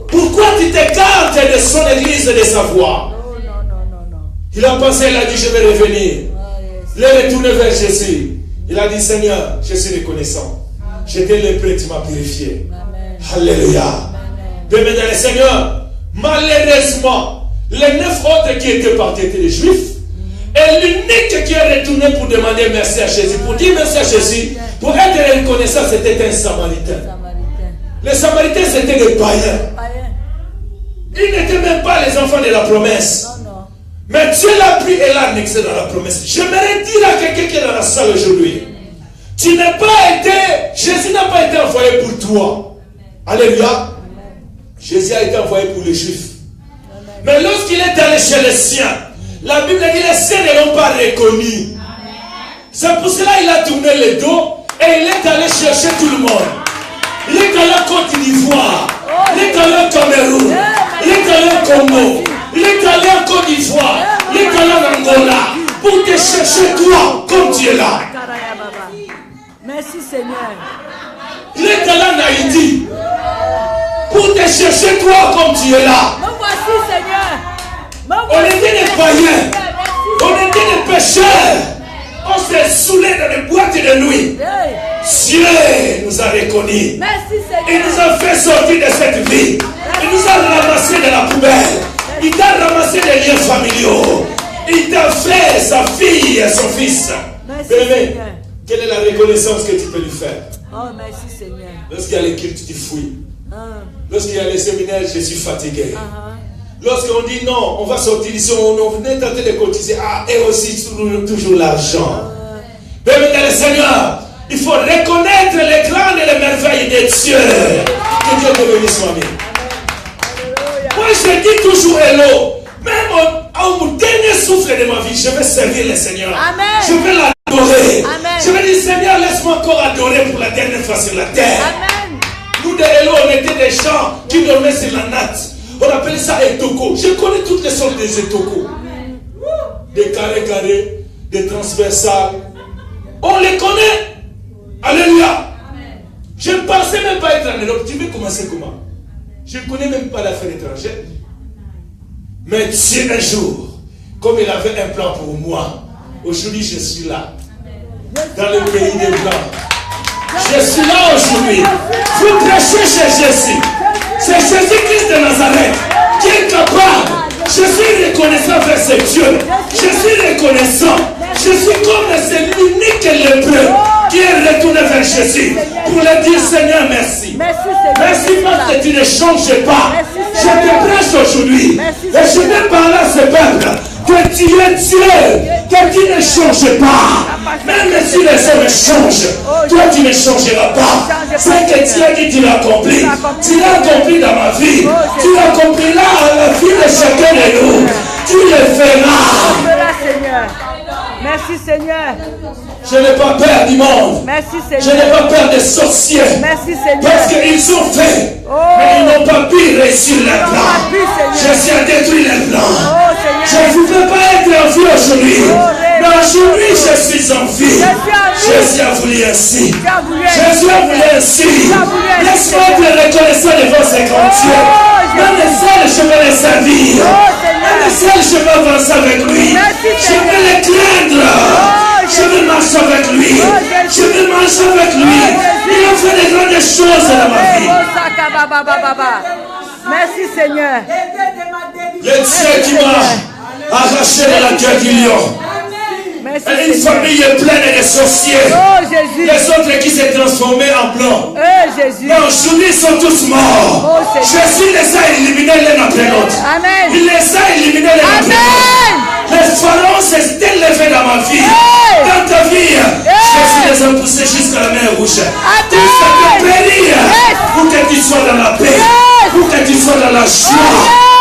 Pourquoi tu t'écartes de son église et de sa voix? Il a pensé, il a dit je vais revenir. Il est retourné vers Jésus. Il a dit Seigneur, je suis reconnaissant. J'étais lépreux, tu m'as purifié. Alléluia. Bien-aimé dans le Seigneur, malheureusement, les 9 autres qui étaient partis étaient les Juifs. Et l'unique qui est retourné pour demander merci à Jésus, pour dire merci à Jésus, pour être reconnaissant, c'était un Samaritain. Les Samaritains, c'était des païens. Ils n'étaient même pas les enfants de la promesse. Mais Dieu l'a pris et l'a annexé dans la promesse. J'aimerais dire à quelqu'un qui est dans la salle aujourd'hui, tu n'as pas été, Jésus n'a pas été envoyé pour toi. Alléluia. Jésus a été envoyé pour les Juifs. Mais lorsqu'il est allé chez les siens, la Bible dit les siens ne l'ont pas reconnu. C'est pour cela qu'il a tourné le dos et il est allé chercher tout le monde. Il est allé en Côte d'Ivoire, il est allé au Cameroun, il est allé au Congo, il est allé en Côte d'Ivoire, il est allé en Angola pour te chercher toi comme tu es là. Merci Seigneur. Il est allé en Haïti pour te chercher toi comme tu es là. Me voici Seigneur. On était des païens, on était des pécheurs, on s'est saoulés dans les boîtes de nuit. Dieu nous a reconnus. Merci Seigneur. Il nous a fait sortir de cette vie. Il nous a ramassé de la poubelle. Il t'a ramassé des liens familiaux. Il t'a fait sa fille et son fils. Bien-aimé, quelle est la reconnaissance que tu peux lui faire? Oh, merci Seigneur. Lorsqu'il y a les cultes, tu fouilles. Lorsqu'il y a les séminaires, je suis fatigué. Lorsqu'on dit non, on va sortir ici, on venait tenter de cotiser. Ah, et aussi toujours l'argent. Bien-aimé dans le Seigneur, il faut reconnaître les grandes et les merveilles de Dieu. Que Dieu te bénisse, mamie. Moi, je dis toujours hello. Même au dernier souffle de ma vie, je vais servir le Seigneur. Amen. Je vais l'adorer. Amen. Je vais dire, Seigneur, laisse-moi encore adorer pour la dernière fois sur la terre. Amen. Nous, de hello, on était des gens qui dormaient sur la natte. On appelle ça etoko. Je connais toutes les sortes des etoko. Des carrés, des transversales. On les connaît. Alléluia. Je ne pensais même pas être en Europe. Tu veux commencer comment? Je ne connais même pas l'affaire étrangère. Mais Dieu un jour, comme il avait un plan pour moi, aujourd'hui je suis là. Dans le pays des Blancs. Je suis là aujourd'hui. Vous prêchez chez Jésus. C'est Jésus-Christ de Nazareth qui est capable. Je suis reconnaissant vers ce Dieu. Je suis reconnaissant. Je suis comme c'est l'unique lépreux qui est retourné vers Jésus pour lui dire Seigneur merci. Merci parce que tu ne changes pas. Je te prêche aujourd'hui et je vais parler à ce peuple que tu es Dieu, que tu ne changes pas. Même si les hommes changent, toi tu ne changeras pas. Ce que tu as dit, tu l'as accompli. Tu l'as accompli dans ma vie. Tu l'as accompli là à la vie de chacun de nous. Tu le feras. Fera, Seigneur. Merci, Seigneur. Je n'ai pas peur du monde. Merci, Je n'ai Seigneur. pas peur des sorciers. Merci, Seigneur. Parce qu'ils ont fait. Oh. Mais ils n'ont pas pu réussir les pas plans. pu, Seigneur. Jésus a détruit les plans. Oh, Seigneur. Je ne pouvais pas être en vie aujourd'hui. Mais aujourd'hui, je suis en vie. Jésus a voulu ainsi. Jésus a voulu ainsi. Laisse-moi être reconnaissant devant ces grands dieux. Même les seuls, je vais les servir. Même les seuls, je vais avancer avec lui. Je vais les craindre. Je vais marcher avec lui. Je vais marcher avec lui. Il a fait de grandes choses dans ma vie. Merci, Seigneur. Le Dieu qui m'a arraché de la gueule du lion. Merci, Et une Seigneur. famille pleine de sorciers. Oh, Jésus. Les autres qui s'est transformés en blanc. Oh, Jésus. Non, aujourd'hui ils sont tous morts. Oh, Seigneur. Jésus les a éliminés l'un après l'autre. Amen. Il les a éliminés l'un après l'autre. Amen. Les pharaons s'est élevé dans ma vie. Hey. Dans ta vie, Jésus les a poussés jusqu'à la mer rouge. Tout ça te périr. Yes. Pour que tu sois dans la paix. Yes. Pour que tu sois dans la joie.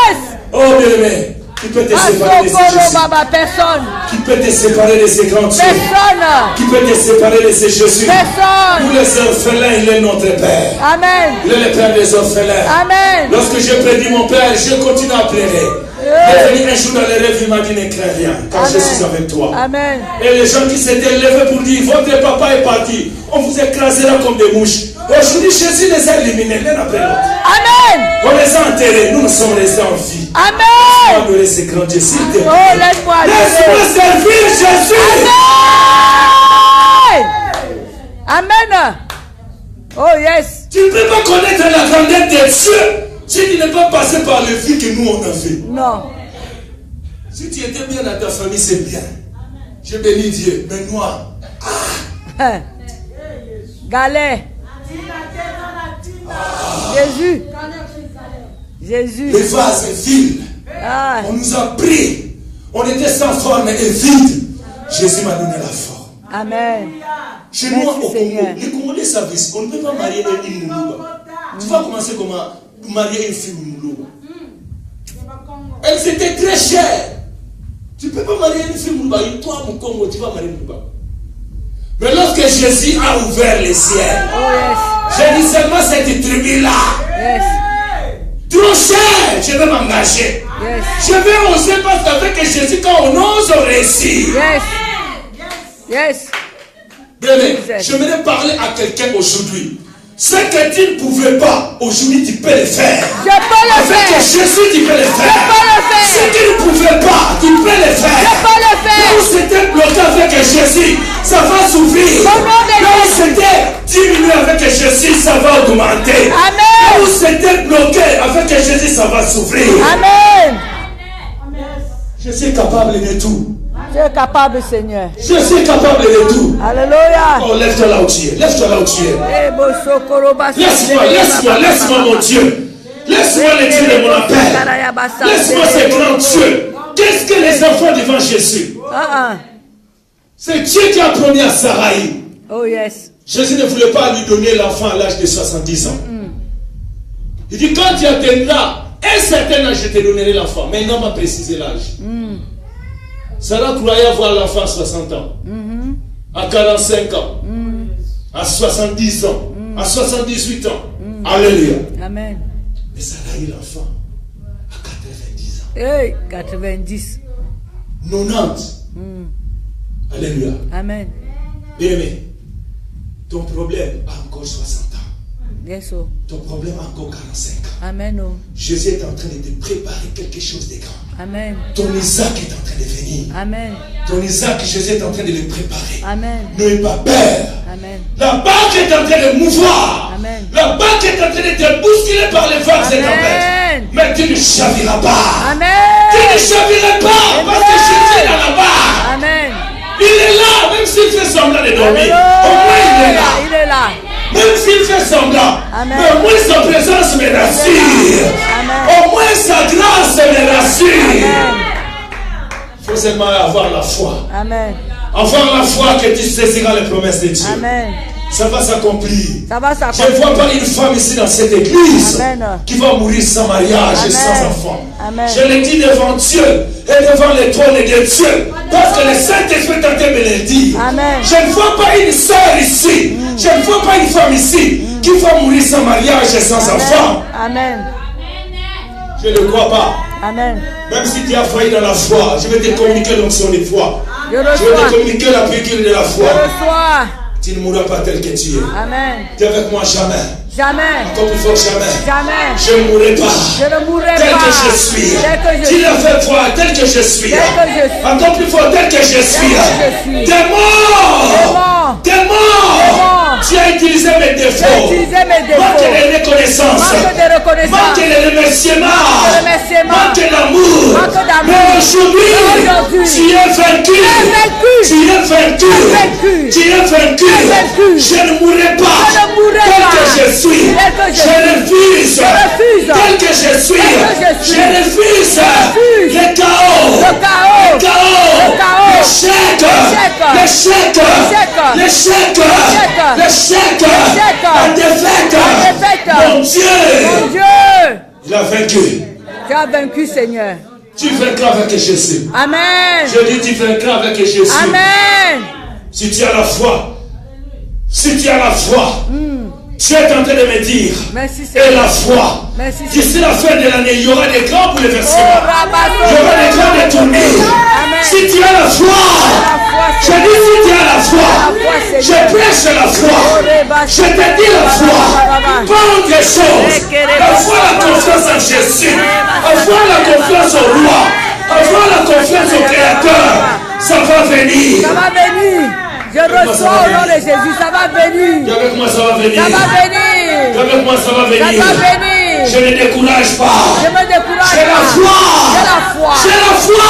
Yes. Oh bien-aimé, qui peut te séparer de ces Asokoro, Jésus? Baba, personne. Qui peut te séparer de ces grands dieux? Personne. Qui peut te séparer de ces Jésus? Personne. Pour les orphelins, il est notre Père. Amen. Il est le Père des orphelins. Amen. Lorsque j'ai prédit mon Père, je continue à pleurer. Il est venu un jour dans les rêves, il m'a dit ne crains rien, car je suis avec toi. Amen. Et les gens qui s'étaient levés pour dire votre papa est parti, on vous écrasera comme des mouches. Aujourd'hui, Jésus les a éliminés l'un après l'autre. Amen. On les a enterrés, nous sommes restés en vie. Amen. On doit laisser grandir, s'il te plaît. Oh, laisse-moi Laisse-moi servir Jésus. Amen. Amen. Oh, yes. Tu ne peux pas connaître la grandeur des cieux si tu n'es pas passé par le vie que nous on a fait. Non. Si tu étais bien dans ta famille, c'est bien. Je bénis Dieu. Mais moi, Galet. Jésus. Jésus. les vases vides, Ah. on nous a pris. On était sans forme et vide. Jésus m'a donné la forme. Amen. Chez Merci, moi, au Congo, Seigneur. les Congolais savent, on ne peut pas marier une Moulouba. Tu vas commencer comment marier une fille Moulouba. Elle c'était très cher. Tu ne peux pas marier une fille Moulouba. Toi, mon Congo, tu vas marier une Moulouba. Mais lorsque Jésus a ouvert les ciels, Oh, yes. j'ai dit seulement cette tribu-là. Yes. Trop cher, je vais m'engager. Yes. Je vais oser parce qu'avec Jésus, quand on ose, on réussit. Yes. Yes. Bien-aimé, j'aimerais parler à quelqu'un aujourd'hui. Ce que tu ne pouvais pas, aujourd'hui tu peux le faire. Je peux le Avec faire. Jésus, tu peux le faire. Je peux le faire. Ce que tu ne pouvais pas, tu peux le faire. Je peux le Là faire. où c'était bloqué avec Jésus, ça va s'ouvrir. Au nom de Là où Jésus. c'était diminué avec Jésus, ça va augmenter. Là où Amen. c'était bloqué avec Jésus, ça va s'ouvrir. Amen. Je suis capable de tout. Tu es capable, Seigneur. Je suis capable de tout. Alléluia. Oh, lève-toi là où tu es. Lève-toi là où tu es. Eh, Bosokoro, Basa- Laisse-moi mon Dieu. Laisse-moi le Dieu de mon appel. Laisse-moi ce grand Dieu. Qu'est-ce que les enfants devant Jésus? Ah, C'est Dieu qui a promis à Sarai. oh, yes. Jésus ne voulait pas lui donner l'enfant à l'âge de 70 ans. Il dit, quand tu atteindras un certain âge, je te donnerai l'enfant. Mais il n'a pas précisé l'âge. Sarah croyait avoir l'enfant à 60 ans, à 45 ans, à 70 ans, à 78 ans. Alléluia. Amen. Mais Sarah a eu l'enfant à 90 ans. Hey, 90. 90. Alléluia. Amen. Bien-aimé, ton problème a encore 60 ans. Yes, oh. Ton problème a encore 45 ans. Amen, oh. Jésus est en train de te préparer quelque chose de grand. Amen. Ton Isaac est en train de venir. Amen. Ton Isaac, Jésus est en train de le préparer. Amen. N'aie pas peur. Amen. La banque est en train de mouvoir. Amen. La banque est en train de te bousculer par les vagues et tempêtes. Mais tu ne chaviras pas. Amen. Tu ne chaviras pas parce que Jésus est là-bas. Amen. Il est là, même s'il fait semblant de dormir. Au moins il est là. Il est là. Même s'il fait semblant. Amen. Mais au moins sa présence me rassure. Amen. Au moins sa grâce me rassure. Amen. Il faut seulement avoir la foi. Amen. Avoir la foi que tu saisiras les promesses de Dieu. Amen. Ça va s'accomplir. Ça va Je s'accomplir. ne vois pas une femme ici dans cette église Amen. qui va mourir sans mariage et Amen. sans enfant. Amen. Je le dis devant Dieu, et devant les trônes de Dieu. Parce que le Saint-Esprit est en train de me le dire. Amen. Je ne vois pas une sœur ici. Je ne vois pas une femme ici qui va mourir sans mariage et sans enfant. Amen. Je ne crois pas. Amen. Même si tu as failli dans la foi, je vais te communiquer l'onction de foi. Je Je vais reçois. te communiquer la piqûre de la Je foi. reçois. Tu ne mourras pas tel que tu es. Amen. Tu es avec moi jamais. Jamais. Encore plus fort que jamais. Jamais. Je ne mourrai pas. Je ne mourrai Tel pas. que je suis. Tel que je Tu suis. l'as fait voir tel que je suis. Tel que je suis. Encore plus fort tel que je suis. je suis. T'es mort. mort. T'es mort. mort. Tu as utilisé mes défauts. J'ai utilisé mes défauts. Manque de reconnaissance. Manque de reconnaissance. Manque de remerciement. Manque de remerciement. Manque d'amour. Manque d'amour. Mais aujourd'hui, Aujourd'hui, tu es vaincu. Tu es vaincu. Vaincu. Tu es vaincu. Vaincu. Je ne mourrai pas. Je ne mourrai Tel pas. que je suis. Tel que je Je refuse. refuse. Tel que je suis. Tel que je suis. Je refuse. refuse. Le chaos. Le chaos. Le chaos. Le chaos. L'échec. L'échec. L'échec. L'échec. L'échec. La défaite. Mon Dieu. Mon Dieu. Il a vaincu. Tu as vaincu, Seigneur. Tu vaincras avec Jésus. Amen. Je dis tu vaincras avec Jésus. Amen. Si tu as la foi. Si tu as la foi. Tu es en train de me dire. Merci, Et Seigneur. la foi. Merci, D'ici la fin de l'année, il y aura des grands bouleversements. Il y aura des grands détournés. Amen. Si tu as la foi. Je dis si tu as la foi. Je prêche la foi. Je te dis la foi. Pas autre chose. Avoir la confiance en Jésus. Avoir la confiance au roi. Avoir la confiance au Créateur. Ça va venir. Ça va venir. Je reçois au nom de Jésus. Ça va venir. Et avec moi, ça va venir. Ça va venir. Et avec moi, ça va Ça venir. va venir. Je ne décourage pas. Je me décourage J'ai la pas. foi. J'ai la foi. J'ai la foi.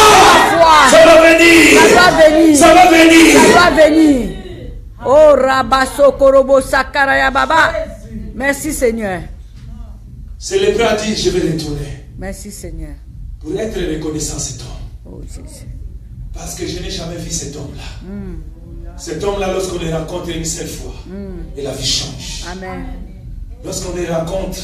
foi. Ça va venir. Ça va venir. Ça va venir. Ça va venir. Oh Rabaso Korobo Sakaraya Baba. Merci Seigneur. C'est le bras dit, je vais retourner. Merci Seigneur. Pour être reconnaissant cet homme. Oh Jésus. Parce que je n'ai jamais vu cet homme-là. Cet homme-là, lorsqu'on le rencontre une seule fois, et la vie change. Amen. Lorsqu'on le rencontre,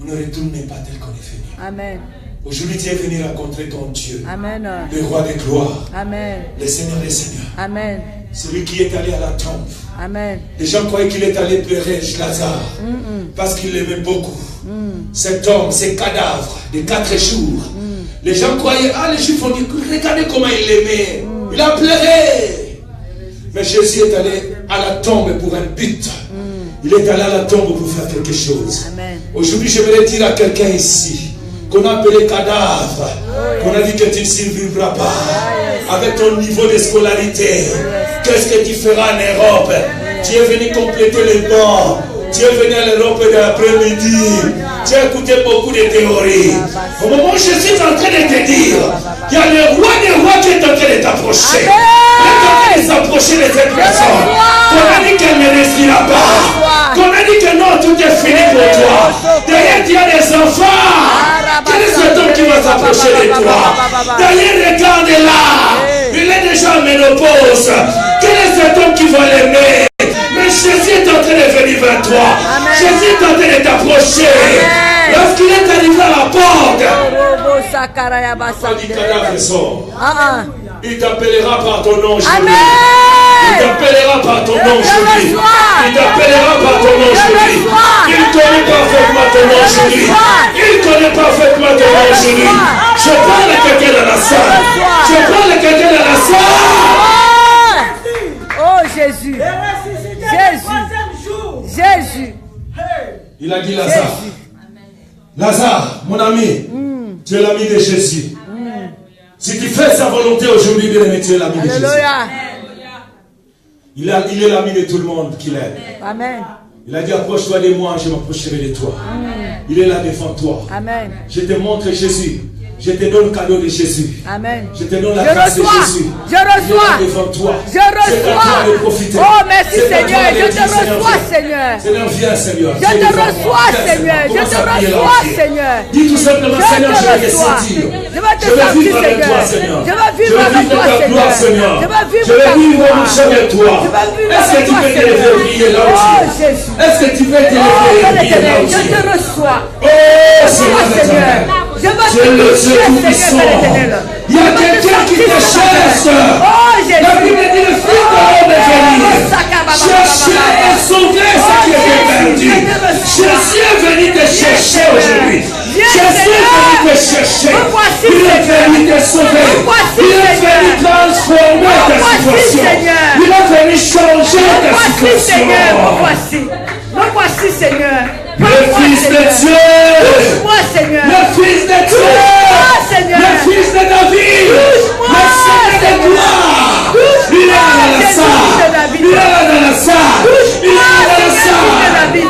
on ne retourne même pas tel qu'on est venu. Amen. Aujourd'hui, tu es venu rencontrer ton Dieu, Amen. le roi des gloires, Amen. le Seigneur des Seigneurs, Amen. celui qui est allé à la tombe. Amen. Les gens croyaient qu'il est allé pleurer Lazare parce qu'il l'aimait beaucoup. Cet homme, ces cadavres de 4 jours, les gens croyaient, les Juifs ont dit, regardez comment il l'aimait. Il a pleuré. Mais Jésus est allé à la tombe pour un but. Il est allé à la tombe pour faire quelque chose. Amen. Aujourd'hui, je voudrais dire à quelqu'un ici qu'on a appelé cadavre, qu'on a dit que tu ne survivras pas. Avec ton niveau de scolarité, qu'est-ce que tu feras en Europe? Tu es venu compléter les bancs. Tu es venu à l'Europe de l'après-midi. Tu as écouté beaucoup de théories. Au moment où je suis en train de te dire, il y a le roi des rois qui est en train de t'approcher. Il est en train de s'approcher de cette personne. Qu'on a dit qu'elle ne respira pas. Qu'on a dit que non, tout est fini pour toi. Derrière, tu as des enfants. Quel est cet homme qui va s'approcher de toi? Derrière, regarde-là. Il est déjà en ménopause. Quel est cet homme qui va l'aimer? Mais Jésus est en train de venir vers toi. Amen. Jésus est en train de t'approcher. Lorsqu'il est arrivé à la porte, il dit cadavre sort. Il t'appellera par ton nom aujourd'hui. Il t'appellera par ton nom aujourd'hui. Il t'appellera par ton nom aujourd'hui. Il connaît parfaitement ton nom aujourd'hui. Il connaît parfaitement ton nom aujourd'hui. Je parle à quelqu'un dans la salle. Je parle à quelqu'un dans la salle. Oh Jésus. Jésus. Il a dit Lazare. Lazare, mon ami, tu es l'ami de Jésus. Si tu fais sa volonté aujourd'hui, bien aimé, tu es l'ami de Jésus. Alléluia. Il est l'ami de tout le monde qu'il aime. Amen. Il a dit approche-toi de moi, je m'approcherai de toi. Il est là devant toi. Amen. Je te montre Jésus. Je te donne le cadeau de Jésus. Amen. Je te donne la Je grâce de reçois. Jésus. Je reçois. Il est là devant toi. Je reçois. Oh, merci Seigneur. Je te reçois, Seigneur. Seigneur, viens, Seigneur. Je te reçois, Seigneur. Je te reçois, Seigneur. Dis tout simplement, Seigneur, je vais te reçois. sentir. Je vais te Je vais vivre sentir, avec toi, Seigneur. Seigneur. Je vais vivre avec toi, ta gloire, Seigneur. Je vais vivre Je vais ta vivre gloire. mon chemin avec toi. Je vais vivre Est-ce que avec tu toi, peux te Seigneur. lever prier là où Oh, tu es? Jésus. Est-ce que tu peux te Oh, lever Père prier là où éternel, je tu te es? reçois. Oh, Seigneur. Seigneur. Je veux Tu es le te Dieu toucher, Seigneur, tout-puissant. Père éternel. Il Il y a quelqu'un qui te cherche. Oh Jésus. La Bible dit le Fils de l'homme est venu. Chercher et sauver ce qui était perdu. Jésus est venu te chercher aujourd'hui. Jésus est venu te chercher. Il est venu te sauver. Il est venu transformer ta situation. Il est venu changer ta situation. Me voici, Seigneur. Le Fils de Dieu. Touche-moi, Seigneur. Le Fils de Dieu. Seigneur. Le Fils de David. Le Seigneur de gloire. Il est là dans la salle. Il est là dans la salle. Il est là dans la salle.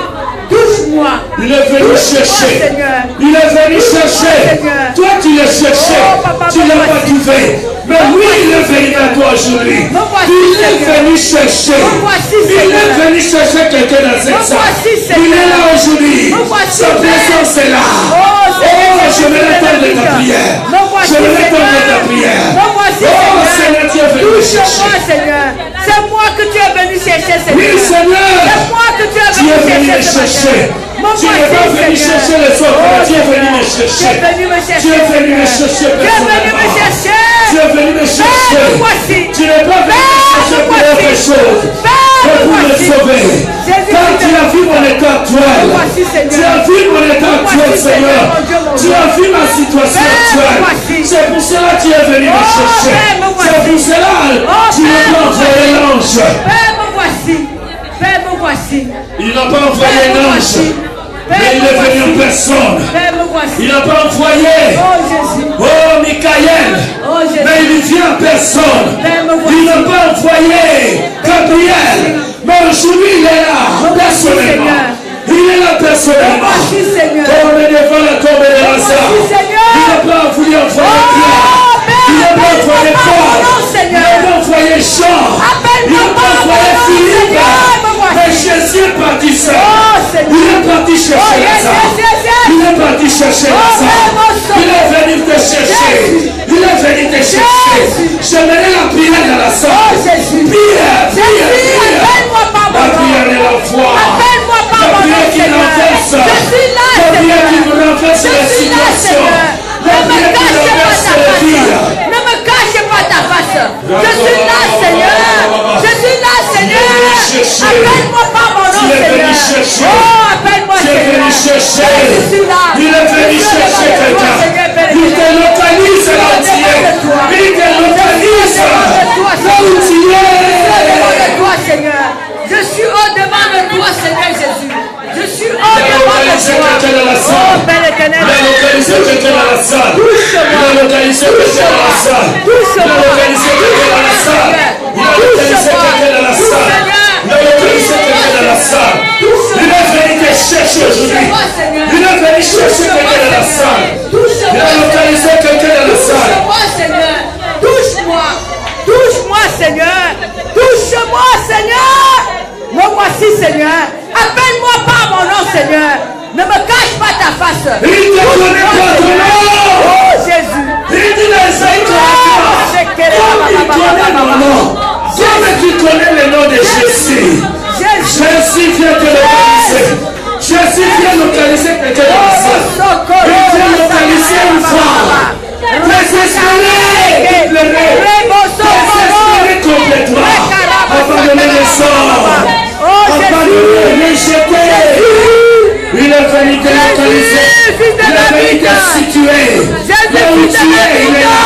Touche-moi. Il est venu chercher. Il est venu chercher. Toi, tu l'as cherché. Tu ne l'as pas trouvé. Mais oui, il est venu vers toi aujourd'hui. Il est venu chercher. Il est venu chercher quelqu'un dans cette salle. Il est là aujourd'hui. Sa présence est là. Oh, je vais l'attendre de ta prière. Je vais l'attendre de ta prière. Oh, Seigneur, tu es venu me chercher. C'est moi que tu es venu chercher, Seigneur. Oui, Seigneur. C'est moi que tu es Tu es venu me venu chercher. Tu n'es pas venu chercher le soir, mais tu es venu me chercher. Tu es venu me chercher personnellement. Tu es venu me chercher. Tu n'es pas venu me chercher pour autre chose, mais pour me sauver. Quand tu as vu mon état actuel, tu as vu mon état actuel, Seigneur. Tu as vu ma situation actuelle. C'est pour cela que tu es venu me chercher. C'est pour cela que tu n'as pas envoyé l'ange. Père, me voici. Il n'a pas envoyé l'ange. Mais il est venu en personne. Il n'a pas envoyé. Oh, Michael. Mais il vient en personne. Il n'a pas envoyé Gabriel. Mais aujourd'hui, il est là personnellement. Il est là personnellement. Comme devant la tombe de Lazare. Il n'a pas voulu envoyer Pierre. Il n'a pas envoyé Paul. Il n'a pas envoyé Jean. Il n'a pas envoyé Philippe. Mais Jésus est parti seul. Il est parti chercher Lazare. Il est parti chercher Lazare. Il est venu te chercher. Il est venu te chercher. J'aimerais la prière dans la salle. Prière. La prière de la foi. La prière qui renverse. La prière qui vous renverse la situation. La prière qui renverse la vie. Ne me cache pas ta face. Je suis là, Seigneur. Je suis là, Seigneur. Appelle-moi par mon nom, Seigneur. Oh, appelle-moi, Seigneur. Il est venu chercher quelqu'un. Il te localise entier. Il te localise là où tu es. Je suis au-devant de toi, Seigneur Jésus. Je suis au-devant de toi. Oh, Père éternel. Il a localisé quelqu'un dans la salle. Il a localisé quelqu'un dans la salle. Il a localisé quelqu'un dans la salle. Il a localisé quelqu'un dans la salle. Il a localisé quelqu'un dans la salle. Il est venu te chercher aujourd'hui. Il est venu chercher quelqu'un dans la salle. Il a localisé quelqu'un dans la salle. Touche-moi, touche-moi, Seigneur. Touche-moi, Seigneur. Me voici, Seigneur. Appelle-moi par mon nom, Seigneur. Ne me cache pas ta face. Il ne te connaît pas ton nom. Oh, Jésus. Il dit dans Isaïe 33. Comme il connaît mon nom. Comme tu connais le nom de Jésus. Jésus vient te localiser. Jésus vient localiser quelqu'un dans la salle. Il vient localiser une femme. Désespérée, désespérée complètement. Abandonner le sort. Abandonner, rejeter. Il est venu te localiser. Il est venu te situer. Là où tu es, il est là.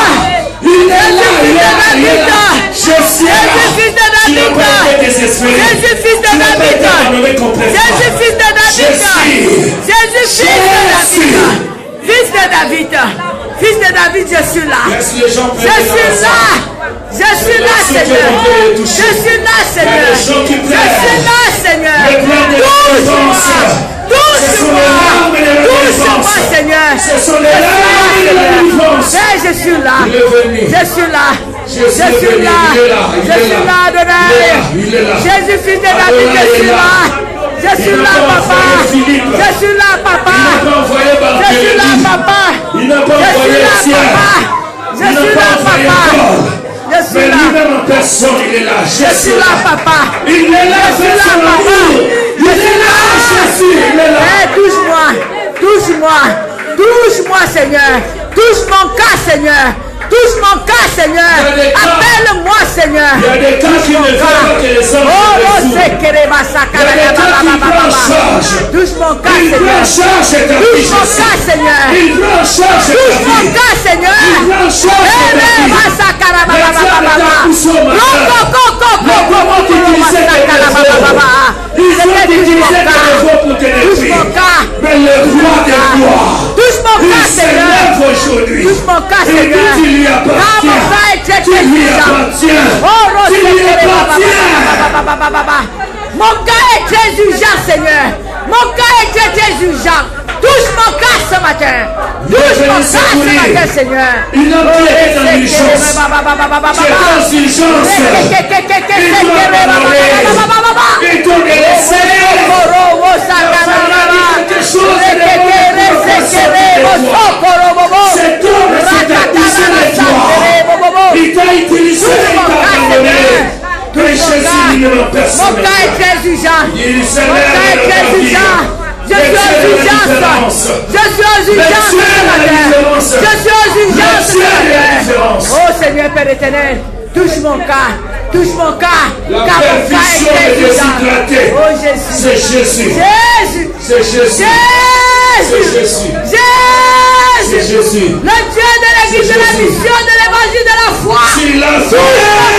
Il est là, il est là, il est là. Jésus est là. Tu n'as pas été désespéré. Tu n'as pas été abandonné complètement. Fils de David, fils de David, je suis là. Je suis là. Je suis là, Seigneur. Je suis là, Seigneur. Je suis là, Seigneur. Touche-moi, Seigneur. Ce sont les larmes de la délivrance. Je suis là. Je suis là. Je suis là. Je suis là, Adonai. Jésus, fils de David, je suis là. Je suis là, papa. Je suis là, papa. Je suis là, papa. Il n'a pas envoyé le ciel. Je suis là, papa. Je suis là. Lui-même en personne, il est là. Je suis là, papa. Il est là, je suis là, papa. Il est là, Jésus. Il est là. Touche-moi. Touche-moi. Touche-moi, Seigneur. Touche mon cas, Seigneur. Touche mon cas, Seigneur. Appelle-moi, Seigneur. Il y a des cas qui ne veulent pas que les hommes se Touche mon cas, il prend en Seigneur. charge ta Touche vie, mon cas, Seigneur. il prend en charge ta Touche mon vie. cas, Seigneur. Il prend en charge ta mais le roi des rois, touche mon il cas, Seigneur. s'élève aujourd'hui. Touche mon cas, Et Seigneur. tu lui Car mon cas appartiens. est très Tu lui exigeant. appartiens. Oh, Tu lui appartiens. mon cas est très urgent, Seigneur. Mon cas est très urgent. Touche mon cas ce matin. Touche mon cas ce matin, Seigneur. Il a été dans l'urgence. C'est dans l'urgence. Et ton délaissé. Cet homme s'est accusé de toi. Il t'a utilisé, il t'a abandonné. Mais Jésus ne m'a personne. Mon cas est très urgent. Il Mon cas s'élève est de très ta vie. urgent. Je suis aux urgences. Je suis aux urgences ce matin. Je suis aux urgences ce matin. Oh Seigneur Père éternel, touche mon cas. Touche mon cas. La Car mon cas est perfection très est urgent. déshydratée. Oh Jésus. C'est Jésus. Jésus. C'est Jésus. C'est Jésus. Jésus. C'est Jésus. Jésus. Le Dieu de l'église, de la mission, de l'évangile, de la foi. S'il a Touche mon fait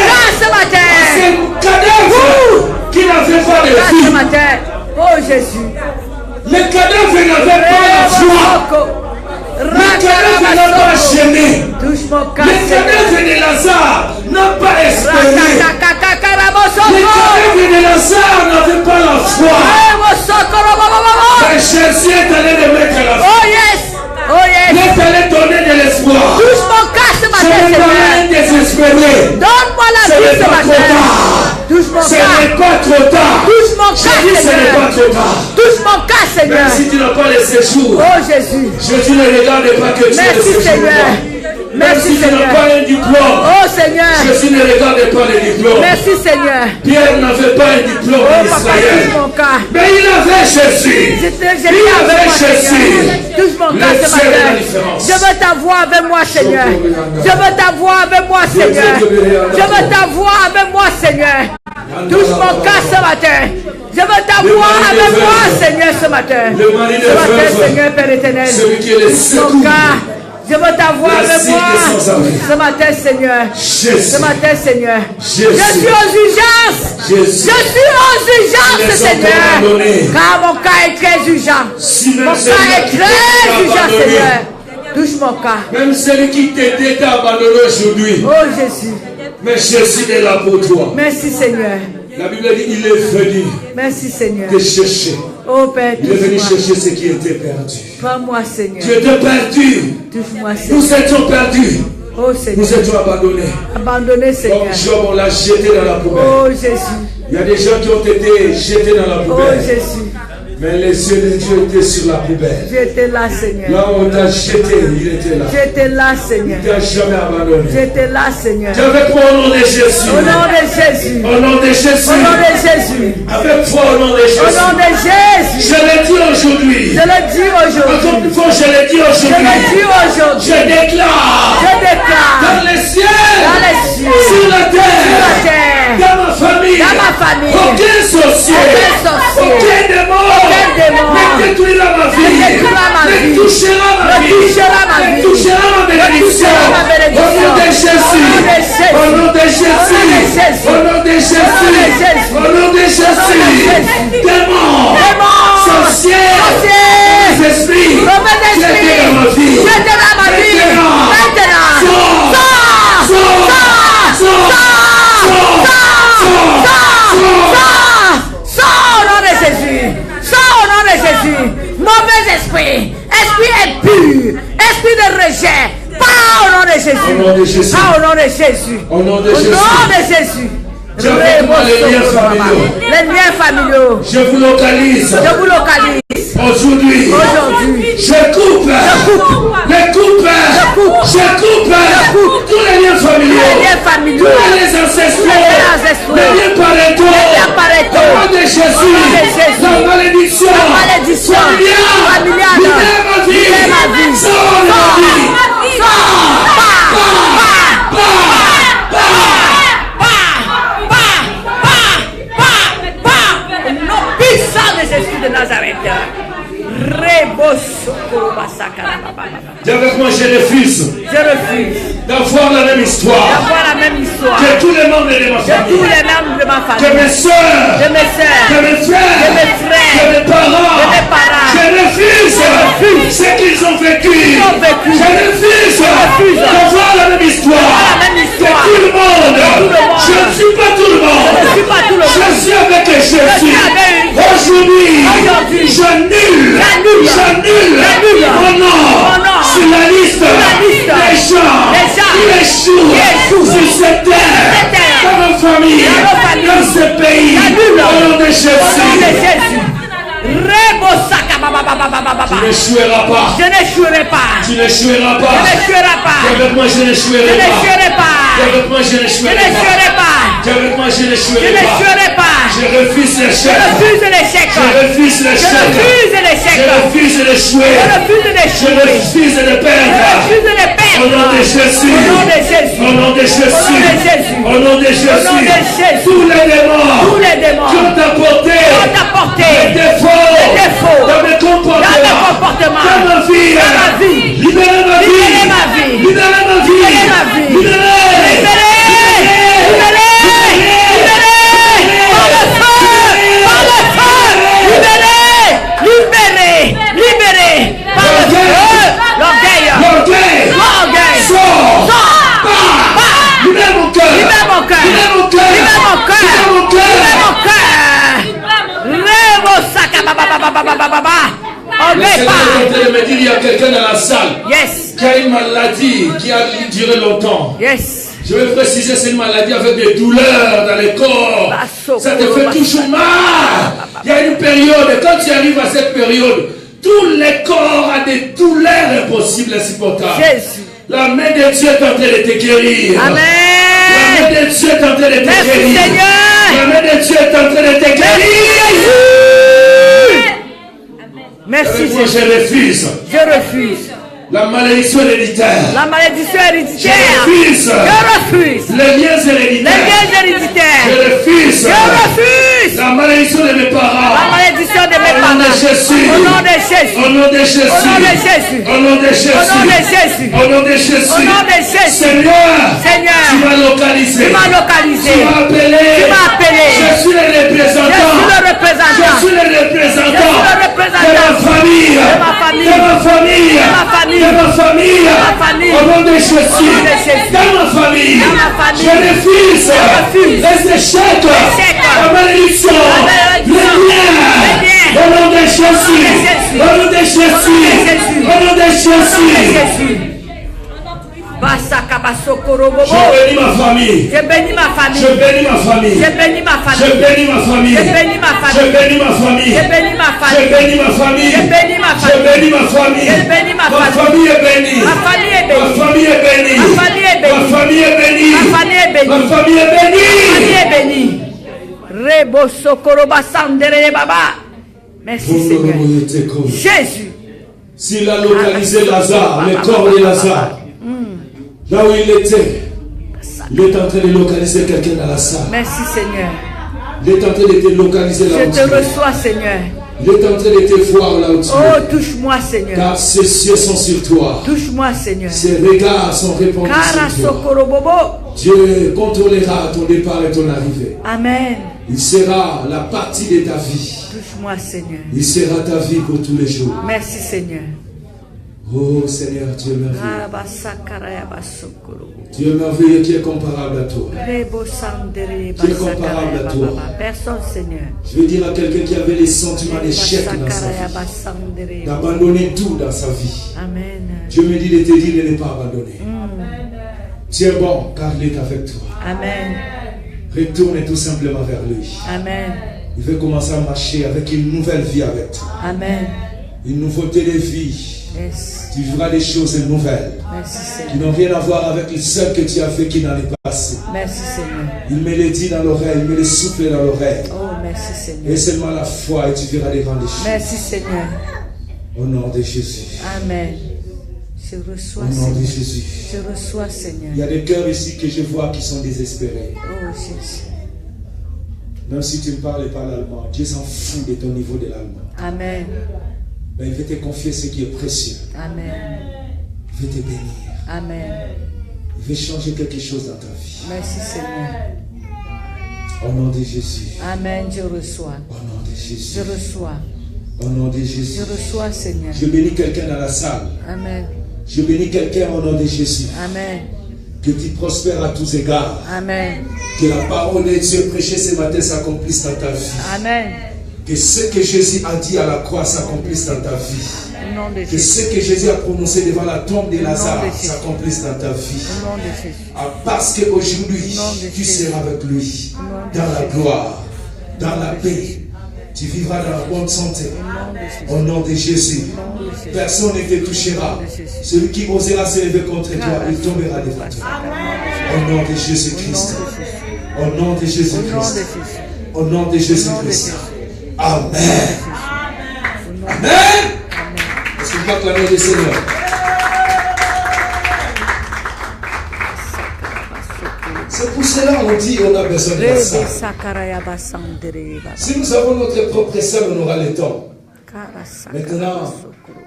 cas ce matin. c'est cadavre qui n'avait pas de Ce vie. matin. Oh Jésus. Le cadavre n'avait pas la foi. Le cadavre n'a pas gêné. Touche mon cas, Le cadavre de Lazare n'a pas espéré. Le cadavre de Lazare n'avait pas la foi. Mais Jésus est allé le mettre à la foi. Oh yes. Oh Il yes. est allé donner de l'espoir. Touche mon cas ce Je matin, ne Seigneur. dois rien désespérer. Donne-moi la Ce vie n'est ce pas trop matin. tard. Touche mon Ce cas. n'est pas trop tard. Touche mon Je cas, dis ce n'est Seigneur. pas trop tard. Touche mon cas, Seigneur. Même si tu n'as pas les séjours, Oh Jésus. Jésus ne regarde pas que tu as le Merci séjour. Seigneur. Même Merci si tu n'as Seigneur. pas un diplôme, Oh Seigneur. Jésus ne regarde pas les diplômes. Merci Seigneur. Pierre n'avait pas un diplôme Oh en papa, Israël. touche mon cas. Mais il avait Jésus. J'étais Il avait avec moi, Jésus. Seigneur. Touche mon cas Le ce ciel est matin. la différence. Je veux t'avoir avec moi, Seigneur. Je veux t'avoir avec moi, Seigneur. Je veux t'avoir avec moi, Seigneur. Touche mon cas ce matin. Je veux t'avoir avec moi, Seigneur, ce matin. Le mari de Ce matin, veuve, Seigneur, Père éternel. celui qui est le Touche mon secours. cas. Je veux t'avoir La avec cible moi. de son abri. Ce matin, Seigneur. Jésus. Ce matin, Seigneur. Jésus. Je suis aux urgences. Jésus. Je suis aux urgences, Ils sont Seigneur. abandonnés. Car mon cas est très urgent. Si même Mon celui cas est qui très t'a urgent, abandonné, Seigneur. Touche mon cas. même celui qui t'aidait t'a abandonné aujourd'hui. Oh Jésus. Mais Jésus est là pour toi. Merci Seigneur. La Bible dit il est venu Merci Seigneur. te chercher. Oh Père, Il est venu touche-moi. chercher ce qui était perdu. Prends-moi Seigneur. Tu étais perdu. Touche-moi Nous Seigneur. étions perdus. Oh Seigneur. Nous étions abandonnés. Abandonné Seigneur. Comme Job, on l'a jeté dans la poubelle. Oh Jésus. Il y a des gens qui ont été jetés dans la Oh poubelle. Jésus. Mais les yeux de Dieu étaient sur la poubelle. J'étais là Seigneur. Là où on t'a jeté, il était là. J'étais là Seigneur. Il t'a jamais abandonné. J'étais là Seigneur. Avec foi au nom de Jésus. Au nom de Jésus. Au nom de Jésus. Au nom de Jésus. Avec foi au nom de Au Jésus. nom de Jésus. Je le dis aujourd'hui. Je le dis aujourd'hui. Encore une fois, je le dis Je le aujourd'hui. dis aujourd'hui. Je déclare Je déclare dans les cieux, dans les cieux, sur la sur la terre, terre, dans ma famille, dans ma famille, aucun sorcier, aucun démon ne détruira ma vie, ne touchera ma vie, ne touchera ma bénédiction. Au nom de Jésus, au nom de Jésus, au nom de Jésus, au nom de Jésus, démon, sorcier, esprits, qui étaient dans ma vie, maintenant, Sors au nom de Jésus. Sors au nom de Jésus. Mauvais esprit. Esprit impur. Esprit de rejet. Pas au nom de Jésus. Au nom de Jésus. Pas au nom de Jésus. Au nom de Au Jésus. nom de Jésus. J'avais moi les liens familiaux. Les liens familiaux. Je vous localise Je vous localise. aujourd'hui. Aujourd'hui. Je coupe les coupes. Je coupe tous les liens familiaux. Les liens familiaux. Tous les ancestraux. Les liens parentaux. Au nom de Jésus. La malédiction. Familiale. Libère ma vie. Sors de ma vie. je refuse d'avoir la même histoire que tous les membres de ma famille, que mes soeurs, que mes frères, que mes parents. Je refuse ce qu'ils ont vécu. Je refuse d'avoir la même histoire que tout le monde. Je ne suis pas tout le monde. Je suis avec Jésus. Aujourd'hui, j'annule mon nom sur la liste des gens qui échouent sur cette terre, dans ma famille, dans ce pays, au nom de Jésus. Tu n'échoueras pas. Je n'échouerai pas. Tu n'échoueras pas. Je n'échouerai pas. Avec moi, je n'échouerai pas. Avec moi, je n'échouerai pas. Avec moi, je n'échouerai pas. Je refuse l'échec. Je refuse l'échec. Je refuse d'échouer. Je refuse de perdre. Au nom de Jésus. Au nom de Jésus. Au nom de Jésus. Tous les démons qui ont apporté des défauts dans mes comportements, dans ma vie. Libérez ma vie. Libérez ma vie. Libérez par le feu. L'orgueil. Sors. Libère mon cœur. Le Seigneur est en train de me dire, il y a quelqu'un dans la salle qui a une maladie qui a duré longtemps. Je vais préciser, c'est une maladie avec des douleurs dans le corps. Ça te fait toujours mal. Il y a une période, quand tu arrives à cette période, tout le corps a des douleurs impossibles, insupportables. La main de Dieu est en train de te guérir. Amen. La main de Dieu est en train de te guérir. La main de Dieu est en train de te guérir. Merci, moi, je refuse. La malédiction héréditaire. Je refuse. Les liens héréditaires. Je refuse. La malédiction de mes parents. Au nom de Jésus. Au nom de Jésus. Seigneur, tu m'as localisé. Tu m'as appelé. Je suis le représentant. Je suis le représentant de ma famille. Au nom de Jésus. Dans ma famille. Je refuse les échecs. La malédiction. Les liens. Au nom de Jésus. Au nom de Jésus. Au nom de Jésus. Je bénis ma famille. Je bénis ma famille. Je bénis ma famille. Je bénis ma famille. Je bénis ma famille. Je bénis ma famille. Je bénis ma famille. Je bénis ma famille. Je bénis ma famille. Je bénis ma famille. Je bénis ma famille. Je bénis ma famille. Ma famille est bénie. Ma famille est bénie. Ma famille est bénie. Ma famille est bénie. Ma famille est bénie. Ma famille est bénie. Ma famille est bénie. Rebo sokoroba sandere baba. Merci Seigneur. Jésus. S'il a localisé Lazare, le corps de Lazare. Là où il était, il est en train de localiser quelqu'un dans la salle. Merci Seigneur. Il est en train de te localiser là où tu es. Je te reçois Seigneur. Il est en train de te voir là où tu es. Oh, touche-moi Seigneur. Car ses yeux sont sur toi. Touche-moi Seigneur. Ses regards sont répandus sur toi. Dieu contrôlera ton départ et ton arrivée. Amen. Il sera la partie de ta vie. Touche-moi Seigneur. Il sera ta vie pour tous les jours. Merci Seigneur. Oh Seigneur, tu es merveilleux. Tu es merveilleux, qui est comparable à toi. Qui est comparable à toi. Personne, Seigneur. Je veux dire à quelqu'un qui avait les sentiments d'échec dans sa vie, d'abandonner tout dans sa vie. Amen. Dieu me dit de te dire de ne pas abandonner. Tu es bon car il est avec toi. Amen. Retourne tout simplement vers lui. Amen. Il veut commencer à marcher avec une nouvelle vie avec toi. Amen. Une nouveauté de vie. Yes. Tu vivras des choses nouvelles. Merci, qui n'ont rien à voir avec le seul que tu as fait qui n'en est pas passé. Merci Seigneur. Il me le dit dans l'oreille, il me le souffle dans l'oreille. Oh, merci Seigneur. Et seulement la foi et tu verras des grandes choses. Merci Seigneur. Au nom de Jésus. Amen. Je reçois Seigneur. Au nom de Jésus. Je reçois Seigneur. Il y a des cœurs ici que je vois qui sont désespérés. Oh Jésus. Même si tu ne parles pas l'allemand, Dieu s'en fout de ton niveau de l'allemand. Amen. Mais il veut te confier ce qui est précieux. Amen. Il veut te bénir. Amen. Il veut changer quelque chose dans ta vie. Merci Seigneur. Au nom de Jésus. Amen, je reçois. Au nom de Jésus. Je reçois. Au nom de Jésus. Je reçois, Seigneur. Je bénis quelqu'un dans la salle. Amen. Je bénis quelqu'un au nom de Jésus. Amen. Que tu prospères à tous égards. Amen. Que la parole de Dieu prêchée ce matin s'accomplisse dans ta vie. Amen. Que ce que Jésus a dit à la croix s'accomplisse dans ta vie. Au nom de Que Jésus. ce que Jésus a prononcé devant la tombe de Lazare de Jésus. s'accomplisse dans ta vie. Au nom de Jésus. Parce qu'aujourd'hui, Au nom de tu Jésus. seras avec lui. Au nom de Dans la Jésus. gloire, dans la de paix. Jésus. Tu vivras dans la bonne santé. Au nom de Jésus. Au nom de Jésus. Au nom de Jésus. Personne ne te touchera. Au nom de Jésus. Celui qui osera se lever contre toi, il tombera devant toi. Au nom de Jésus-Christ. Au nom de Au nom de Jésus-Christ. Jésus. Au nom de Jésus-Christ. Amen. Au nom de Amen. Est-ce que tu peux acclamer le Seigneur? C'est pour cela qu'on dit on a besoin de la salle. Si nous avons notre propre salle, on aura le temps. Maintenant,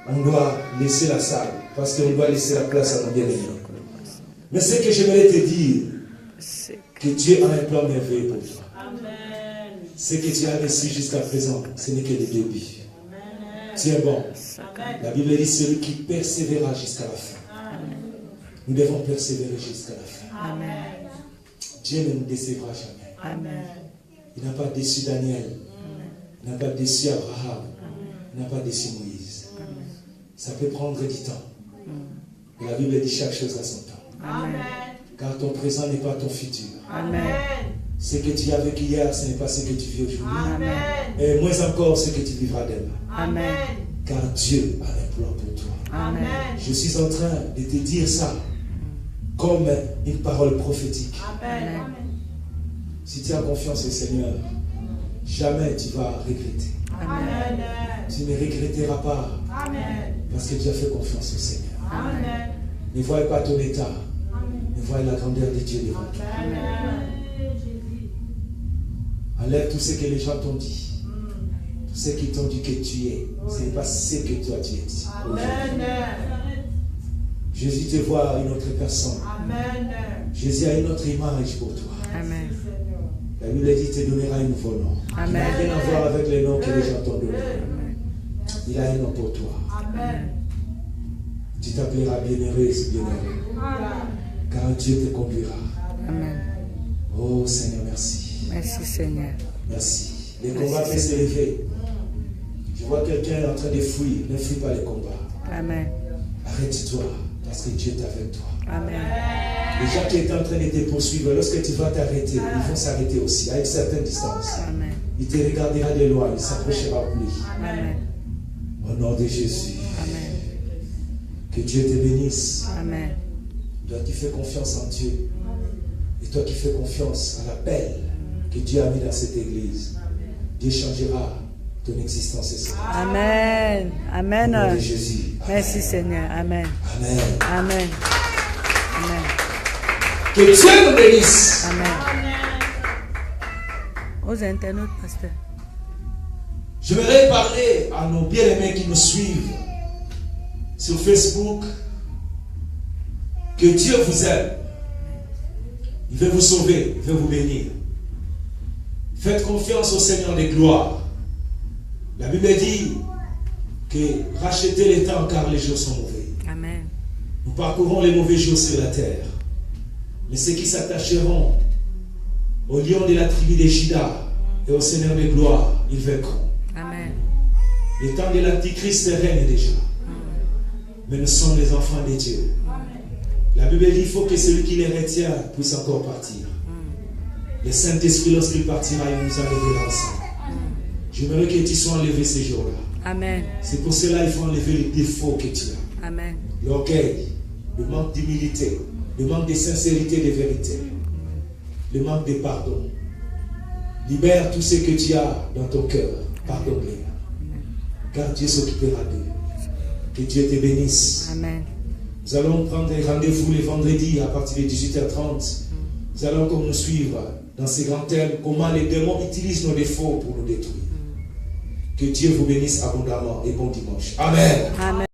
on doit laisser la salle parce qu'on doit laisser la place à nos bien-aimés. Mais ce que j'aimerais te dire, que Dieu a un plan merveilleux pour toi. Ce que tu as reçu jusqu'à présent, ce n'est que le début. Tu es bon. La Bible dit celui qui persévérera jusqu'à la fin. Nous devons persévérer jusqu'à la fin. Dieu ne nous décevra jamais. Amen. Il n'a pas déçu Daniel. Il n'a pas déçu Abraham. Il n'a pas déçu Moïse. Ça peut prendre du temps. Mais la Bible dit chaque chose à son temps. Amen. Car ton présent n'est pas ton futur. Amen. Ce que tu as vécu hier, ce n'est pas ce que tu vis aujourd'hui. Amen. Et moins encore ce que tu vivras demain. Amen. Car Dieu a un plan pour toi. Amen. Je suis en train de te dire ça comme une parole prophétique. Amen. Si tu as confiance au Seigneur, jamais tu vas regretter. Amen. Tu ne regretteras pas parce que tu as fait confiance au Seigneur. Ne voyez pas ton état, mais voyez la grandeur de Dieu devant toi. Enlève tout ce que les gens t'ont dit. Tout ce qu'ils t'ont dit que tu es. Ce n'est pas ce que toi tu es. Jésus te voit à une autre personne. Jésus a une autre image pour toi. Amen. La Bible dit qu'il te donnera un nouveau nom. Amen. Il n'a rien à voir avec les noms que les gens t'ont donnés. Il a un nom pour toi. Tu t'appelleras bienheureuse, bienheureux. Car Dieu te conduira. Amen. Oh Seigneur, merci. Merci Seigneur. Merci. Les combats peuvent s'élever. Je vois quelqu'un en train de fuir. Ne fuis pas les combats. Amen. Arrête-toi parce que Dieu est avec toi. Amen. Les gens qui étaient en train de te poursuivre, lorsque tu vas t'arrêter, ils vont s'arrêter aussi à une certaine distance. Amen. Il te regardera de loin, il ne s'approchera plus. Amen. Au nom de Jésus. Amen. Que Dieu te bénisse. Amen. Toi qui fais confiance en Dieu. Et toi qui fais confiance à l'appel que Dieu a mis dans cette église. Dieu changera ton existence ce soir. Amen. Amen. Au nom de Jésus. Merci Seigneur. Amen. Amen. Amen. Amen. Que Dieu nous bénisse. Amen. Aux internautes, pasteur. J'aimerais parler à nos bien-aimés qui nous suivent sur Facebook. Que Dieu vous aime. Il veut vous sauver, il veut vous bénir. Faites confiance au Seigneur des gloires. La Bible dit que rachetez les temps car les jours sont mauvais. Amen. Nous parcourons les mauvais jours sur la terre. Mais ceux qui s'attacheront au lion de la tribu de Juda et au Seigneur des gloires, ils vaincront. Amen. Le temps de l'Antichrist règne déjà. Mais nous sommes les enfants de Dieu. La Bible dit qu'il faut que celui qui les retient puisse encore partir. Le Saint-Esprit, lorsqu'il partira, il nous enlèvera ensemble. J'aimerais que tu sois enlevé ces jours-là. Amen. C'est pour cela qu'il faut enlever les défauts que tu as. Amen. L'orgueil, le manque d'humilité, le manque de sincérité et de vérité, le manque de pardon. Libère tout ce que tu as dans ton cœur. Pardonne-les. Car Dieu s'occupera d'eux. Que Dieu te bénisse. Amen. Nous allons prendre un rendez-vous le vendredi à partir de 18h30. Nous allons comme nous suivre dans ces grands thèmes, comment les démons utilisent nos défauts pour nous détruire. Que Dieu vous bénisse abondamment et bon dimanche. Amen. Amen.